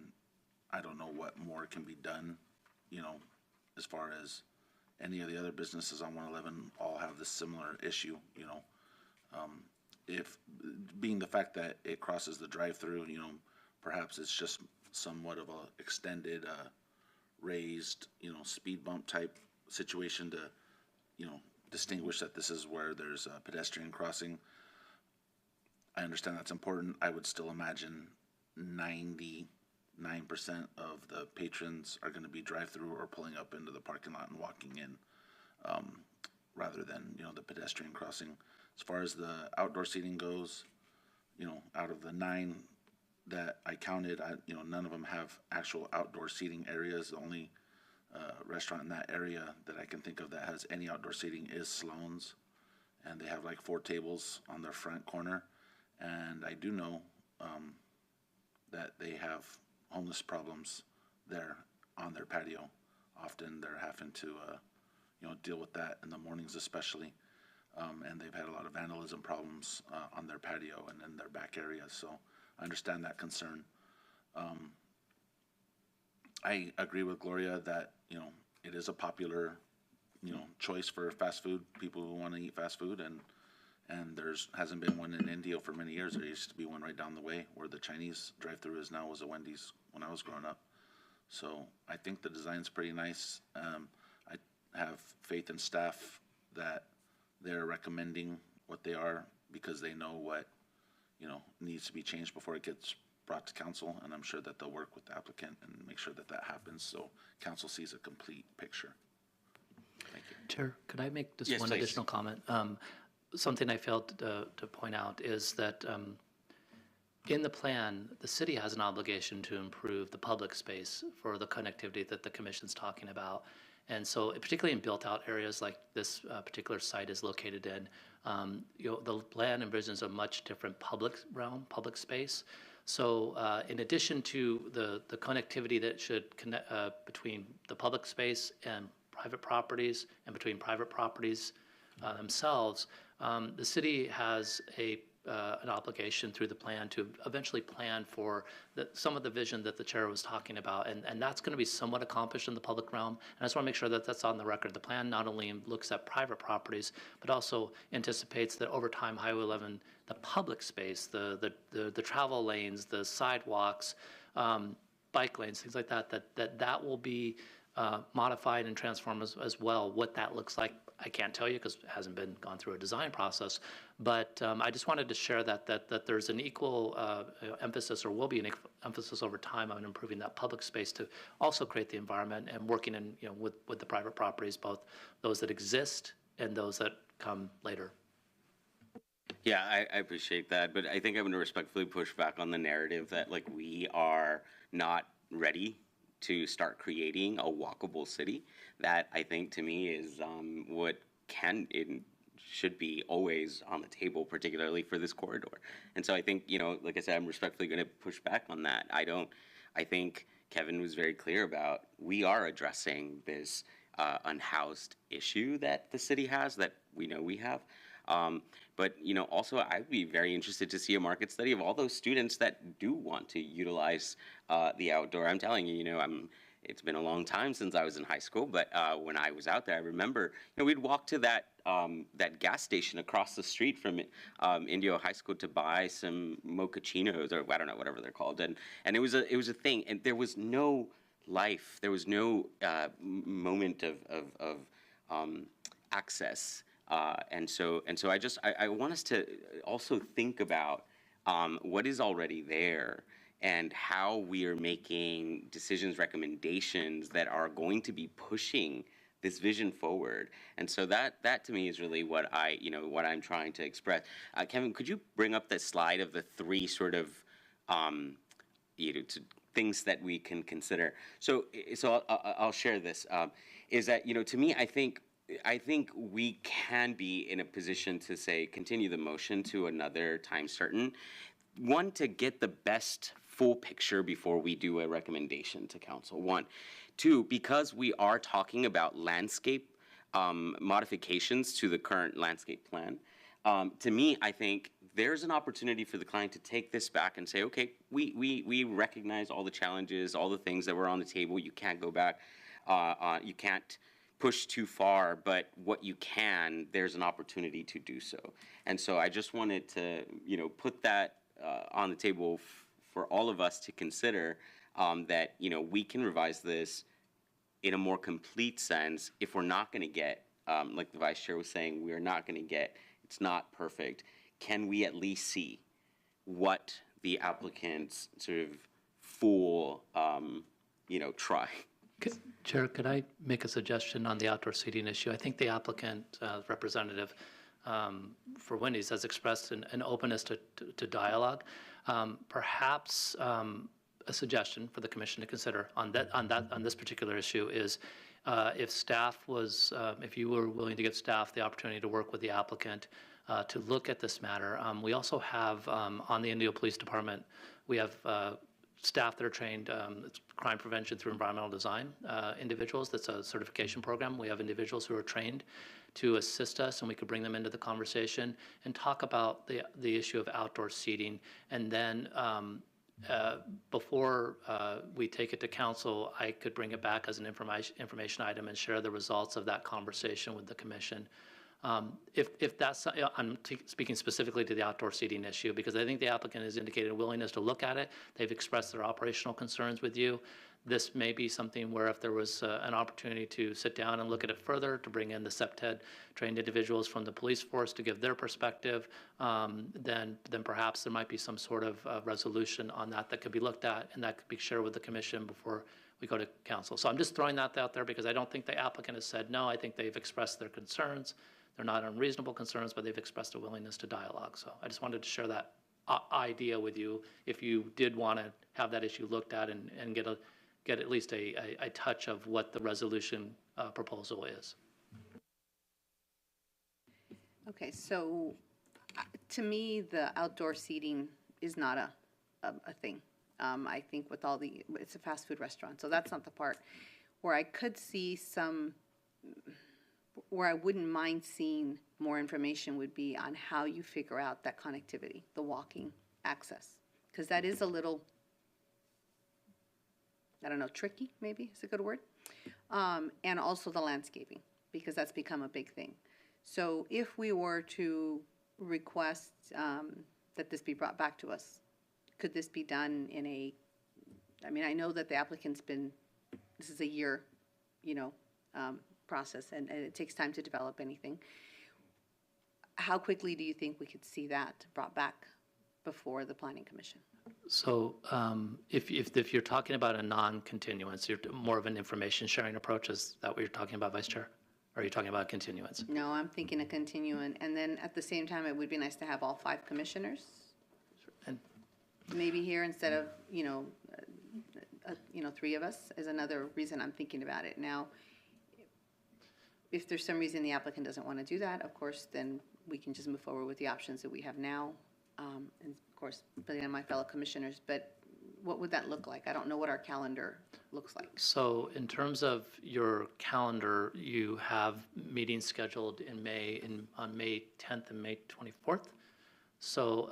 I don't know what more can be done, as far as any of the other businesses on 111 all have this similar issue, if being the fact that it crosses the drive-through, perhaps it's just somewhat of a extended, raised, speed bump type situation to, distinguish that this is where there's a pedestrian crossing. I understand that's important. I would still imagine 99% of the patrons are going to be drive-through or pulling up into the parking lot and walking in, rather than, the pedestrian crossing. As far as the outdoor seating goes, out of the 9 that I counted, none of them have actual outdoor seating areas. The only restaurant in that area that I can think of that has any outdoor seating is Sloan's, and they have like 4 tables on their front corner. And I do know that they have homeless problems there on their patio. Often they're having to deal with that in the mornings especially, and they've had a lot of vandalism problems on their patio and in their back area. So I understand that concern. I agree with Gloria that, it is a popular, choice for fast food, people who want to eat fast food, and there's hasn't been one in Indio for many years. There used to be one right down the way where the Chinese drive-thru is now, was a Wendy's when I was growing up. So I think the design's pretty nice. I have faith in staff that they're recommending what they are because they know what, needs to be changed before it gets brought to council, and I'm sure that they'll work with the applicant and make sure that that happens so council sees a complete picture. Thank you. Chair, could I make just Yes, one please. additional comment? Something I failed to point out is that in the plan, the city has an obligation to improve the public space for the connectivity that the commission's talking about. And so particularly in built-out areas like this particular site is located in, the plan envisions a much different public realm, public space. So in addition to the connectivity that should connect between the public space and private properties, and between private properties themselves, the city has an obligation through the plan to eventually plan for some of the vision that the chair was talking about, and that's going to be somewhat accomplished in the public realm. And I just want to make sure that that's on the record. The plan not only looks at private properties, but also anticipates that over time, Highway 11, the public space, the travel lanes, the sidewalks, bike lanes, things like that will be modified and transformed as well. What that looks like, I can't tell you because it hasn't been gone through a design process. But I just wanted to share that there's an equal emphasis, or will be an emphasis over time, on improving that public space to also create the environment, and working in with the private properties, both those that exist and those that come later. Yeah, I appreciate that, but I think I'm going to respectfully push back on the narrative that like we are not ready to start creating a walkable city. That, I think, to me is what should be always on the table, particularly for this corridor. And so I think, like I said, I'm respectfully going to push back on that. I think Kevin was very clear about, we are addressing this unhoused issue that the city has, that we know we have. But, also I'd be very interested to see a market study of all those students that do want to utilize the outdoor. I'm telling you, it's been a long time since I was in high school, but when I was out there, I remember, we'd walk to that gas station across the street from Indio High School to buy some mochachinos, or I don't know, whatever they're called. And it was a thing, and there was no life. There was no moment of access. And so I want us to also think about what is already there, and how we are making decisions, recommendations that are going to be pushing this vision forward. And so that to me is really what I'm trying to express. Kevin, could you bring up the slide of the three sort of things that we can consider? So I'll share this. Is that, to me, I think we can be in a position to say, continue the motion to another time certain. One, to get the best full picture before we do a recommendation to council. One. Two, because we are talking about landscape modifications to the current landscape plan. To me, I think there's an opportunity for the client to take this back and say, okay, we recognize all the challenges, all the things that were on the table. You can't go back. You can't push too far, but what you can, there's an opportunity to do so. And so I just wanted to, put that on the table for all of us to consider, that, we can revise this in a more complete sense if we're not going to get, like the vice chair was saying, we are not going to get, it's not perfect. Can we at least see what the applicant's sort of full, try? Chair, could I make a suggestion on the outdoor seating issue? I think the applicant representative for Wendy's has expressed an openness to dialogue. Perhaps a suggestion for the commission to consider on this particular issue is if you were willing to give staff the opportunity to work with the applicant to look at this matter. We also have on the Indio Police Department, we have staff that are trained, crime prevention through environmental design individuals. That's a certification program. We have individuals who are trained to assist us, and we could bring them into the conversation and talk about the issue of outdoor seating. And then before we take it to council, I could bring it back as an information item and share the results of that conversation with the commission. If that's, I'm speaking specifically to the outdoor seating issue, because I think the applicant has indicated a willingness to look at it. They've expressed their operational concerns with you. This may be something where if there was an opportunity to sit down and look at it further, to bring in the CPTED trained individuals from the police force to give their perspective, then perhaps there might be some sort of resolution on that could be looked at, and that could be shared with the commission before we go to council. So I'm just throwing that out there because I don't think the applicant has said no. I think they've expressed their concerns. They're not unreasonable concerns, but they've expressed a willingness to dialogue. So I just wanted to share that idea with you if you did want to have that issue looked at and get at least a touch of what the resolution proposal is. Okay, so to me, the outdoor seating is not a thing. I think with it's a fast food restaurant, so that's not the part where I could see where I wouldn't mind seeing more information would be on how you figure out that connectivity, the walking access. Because that is a little, I don't know, tricky, maybe is a good word. And also the landscaping, because that's become a big thing. So if we were to request that this be brought back to us, could this be done in a, I mean, I know that the applicant's been, this is a year, process, and it takes time to develop anything. How quickly do you think we could see that brought back before the Planning Commission? So if you're talking about a non-continuance, you're more of an information sharing approach, is that what you're talking about, Vice Chair? Or are you talking about continuance? No, I'm thinking a continuing, and then at the same time, it would be nice to have all 5 commissioners And maybe here instead of, 3 of us is another reason I'm thinking about it. Now, if there's some reason the applicant doesn't want to do that, of course, then we can just move forward with the options that we have now. And of course, putting on my fellow commissioners, but what would that look like? I don't know what our calendar looks like. so in terms of your calendar, you have meetings scheduled in May, on May 10th and May 24th. So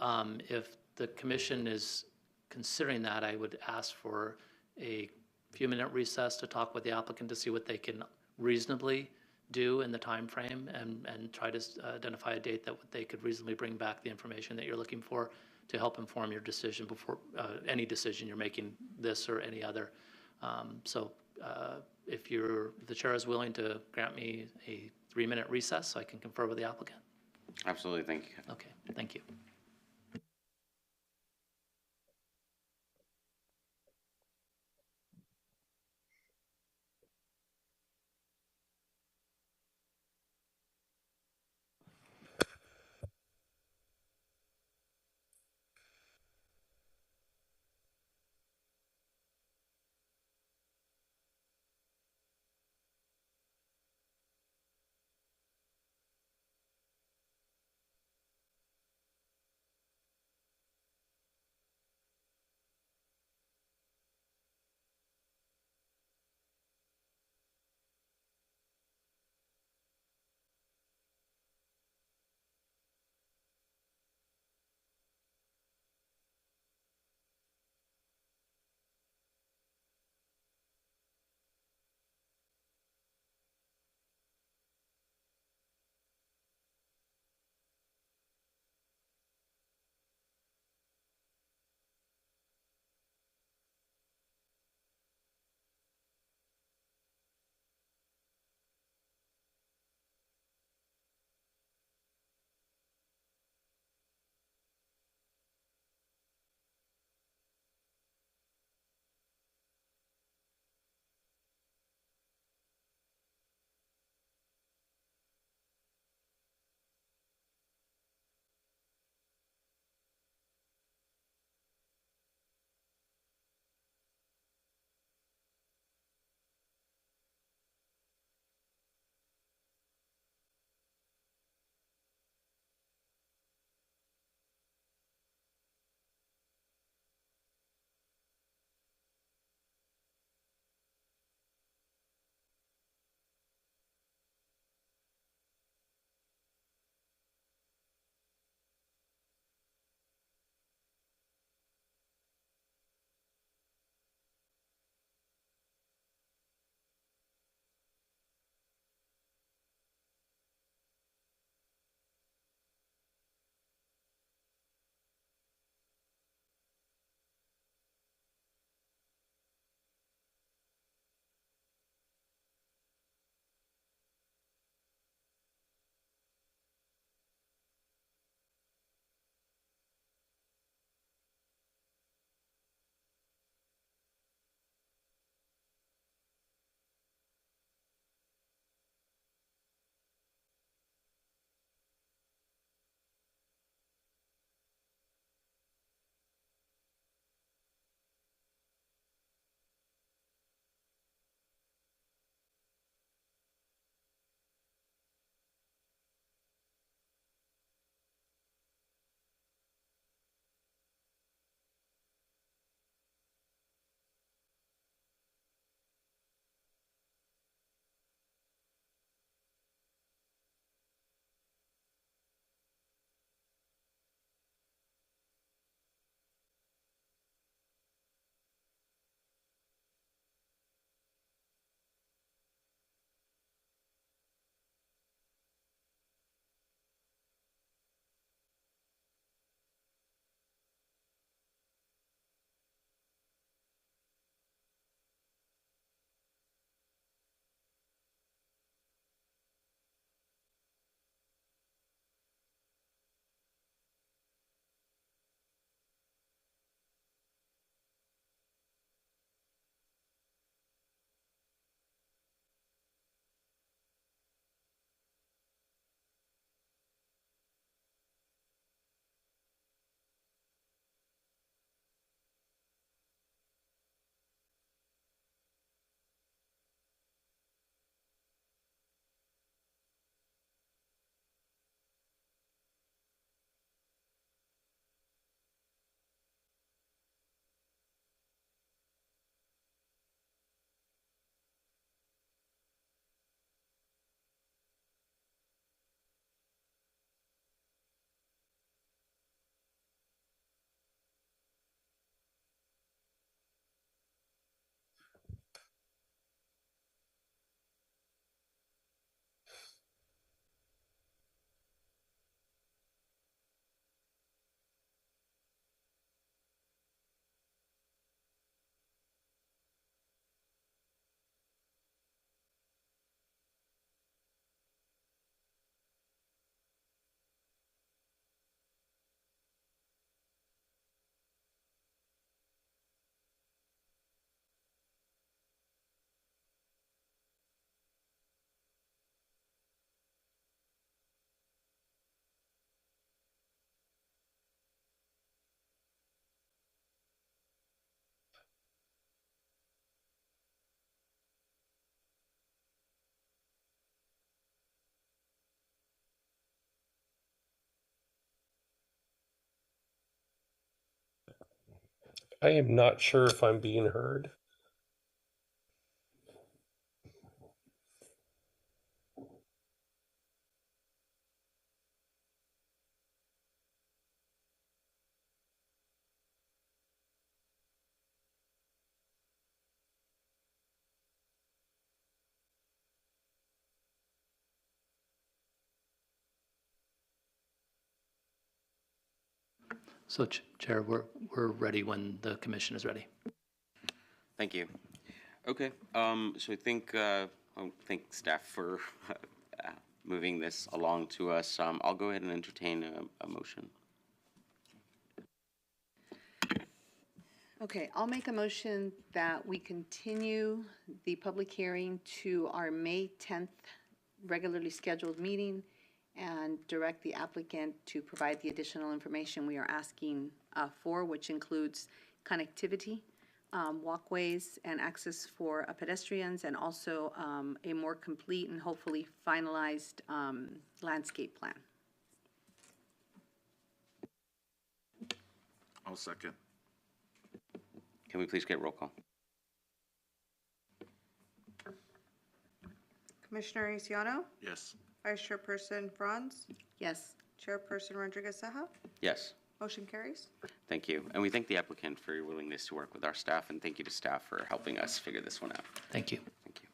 if the commission is considering that, I would ask for a few-minute recess to talk with the applicant to see what they can reasonably do in the time frame, and try to identify a date that they could reasonably bring back the information that you're looking for to help inform your decision before any decision you're making, this or any other. So if the chair is willing to grant me a 3-minute recess so I can confer with the applicant. Absolutely, thank you. Okay, thank you. I am not sure if I'm being heard. So Chair, we're ready when the commission is ready. Thank you. Okay, so I think, thank staff for moving this along to us. I'll go ahead and entertain a motion. Okay, I'll make a motion that we continue the public hearing to our May 10th regularly scheduled meeting and direct the applicant to provide the additional information we are asking for, which includes connectivity, walkways, and access for pedestrians, and also a more complete and hopefully finalized landscape plan. I'll second. Can we please get roll call? Commissioner Asiano, Yes. Vice Chairperson Franz, Yes. Chairperson Rodriguez-Saha. Yes. Motion carries. Thank you. And we thank the applicant for your willingness to work with our staff, and thank you to staff for helping us figure this one out. Thank you. Thank you.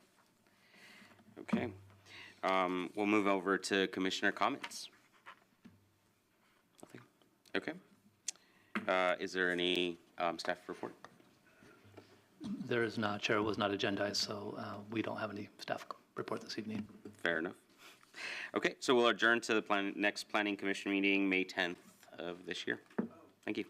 Okay. We'll move over to commissioner comments. Nothing? Okay. Is there any staff report? There is not, Chair, it was not agendized, so we don't have any staff report this evening. Fair enough. Okay, so we'll adjourn to the next Planning Commission meeting, May 10th of this year. Thank you.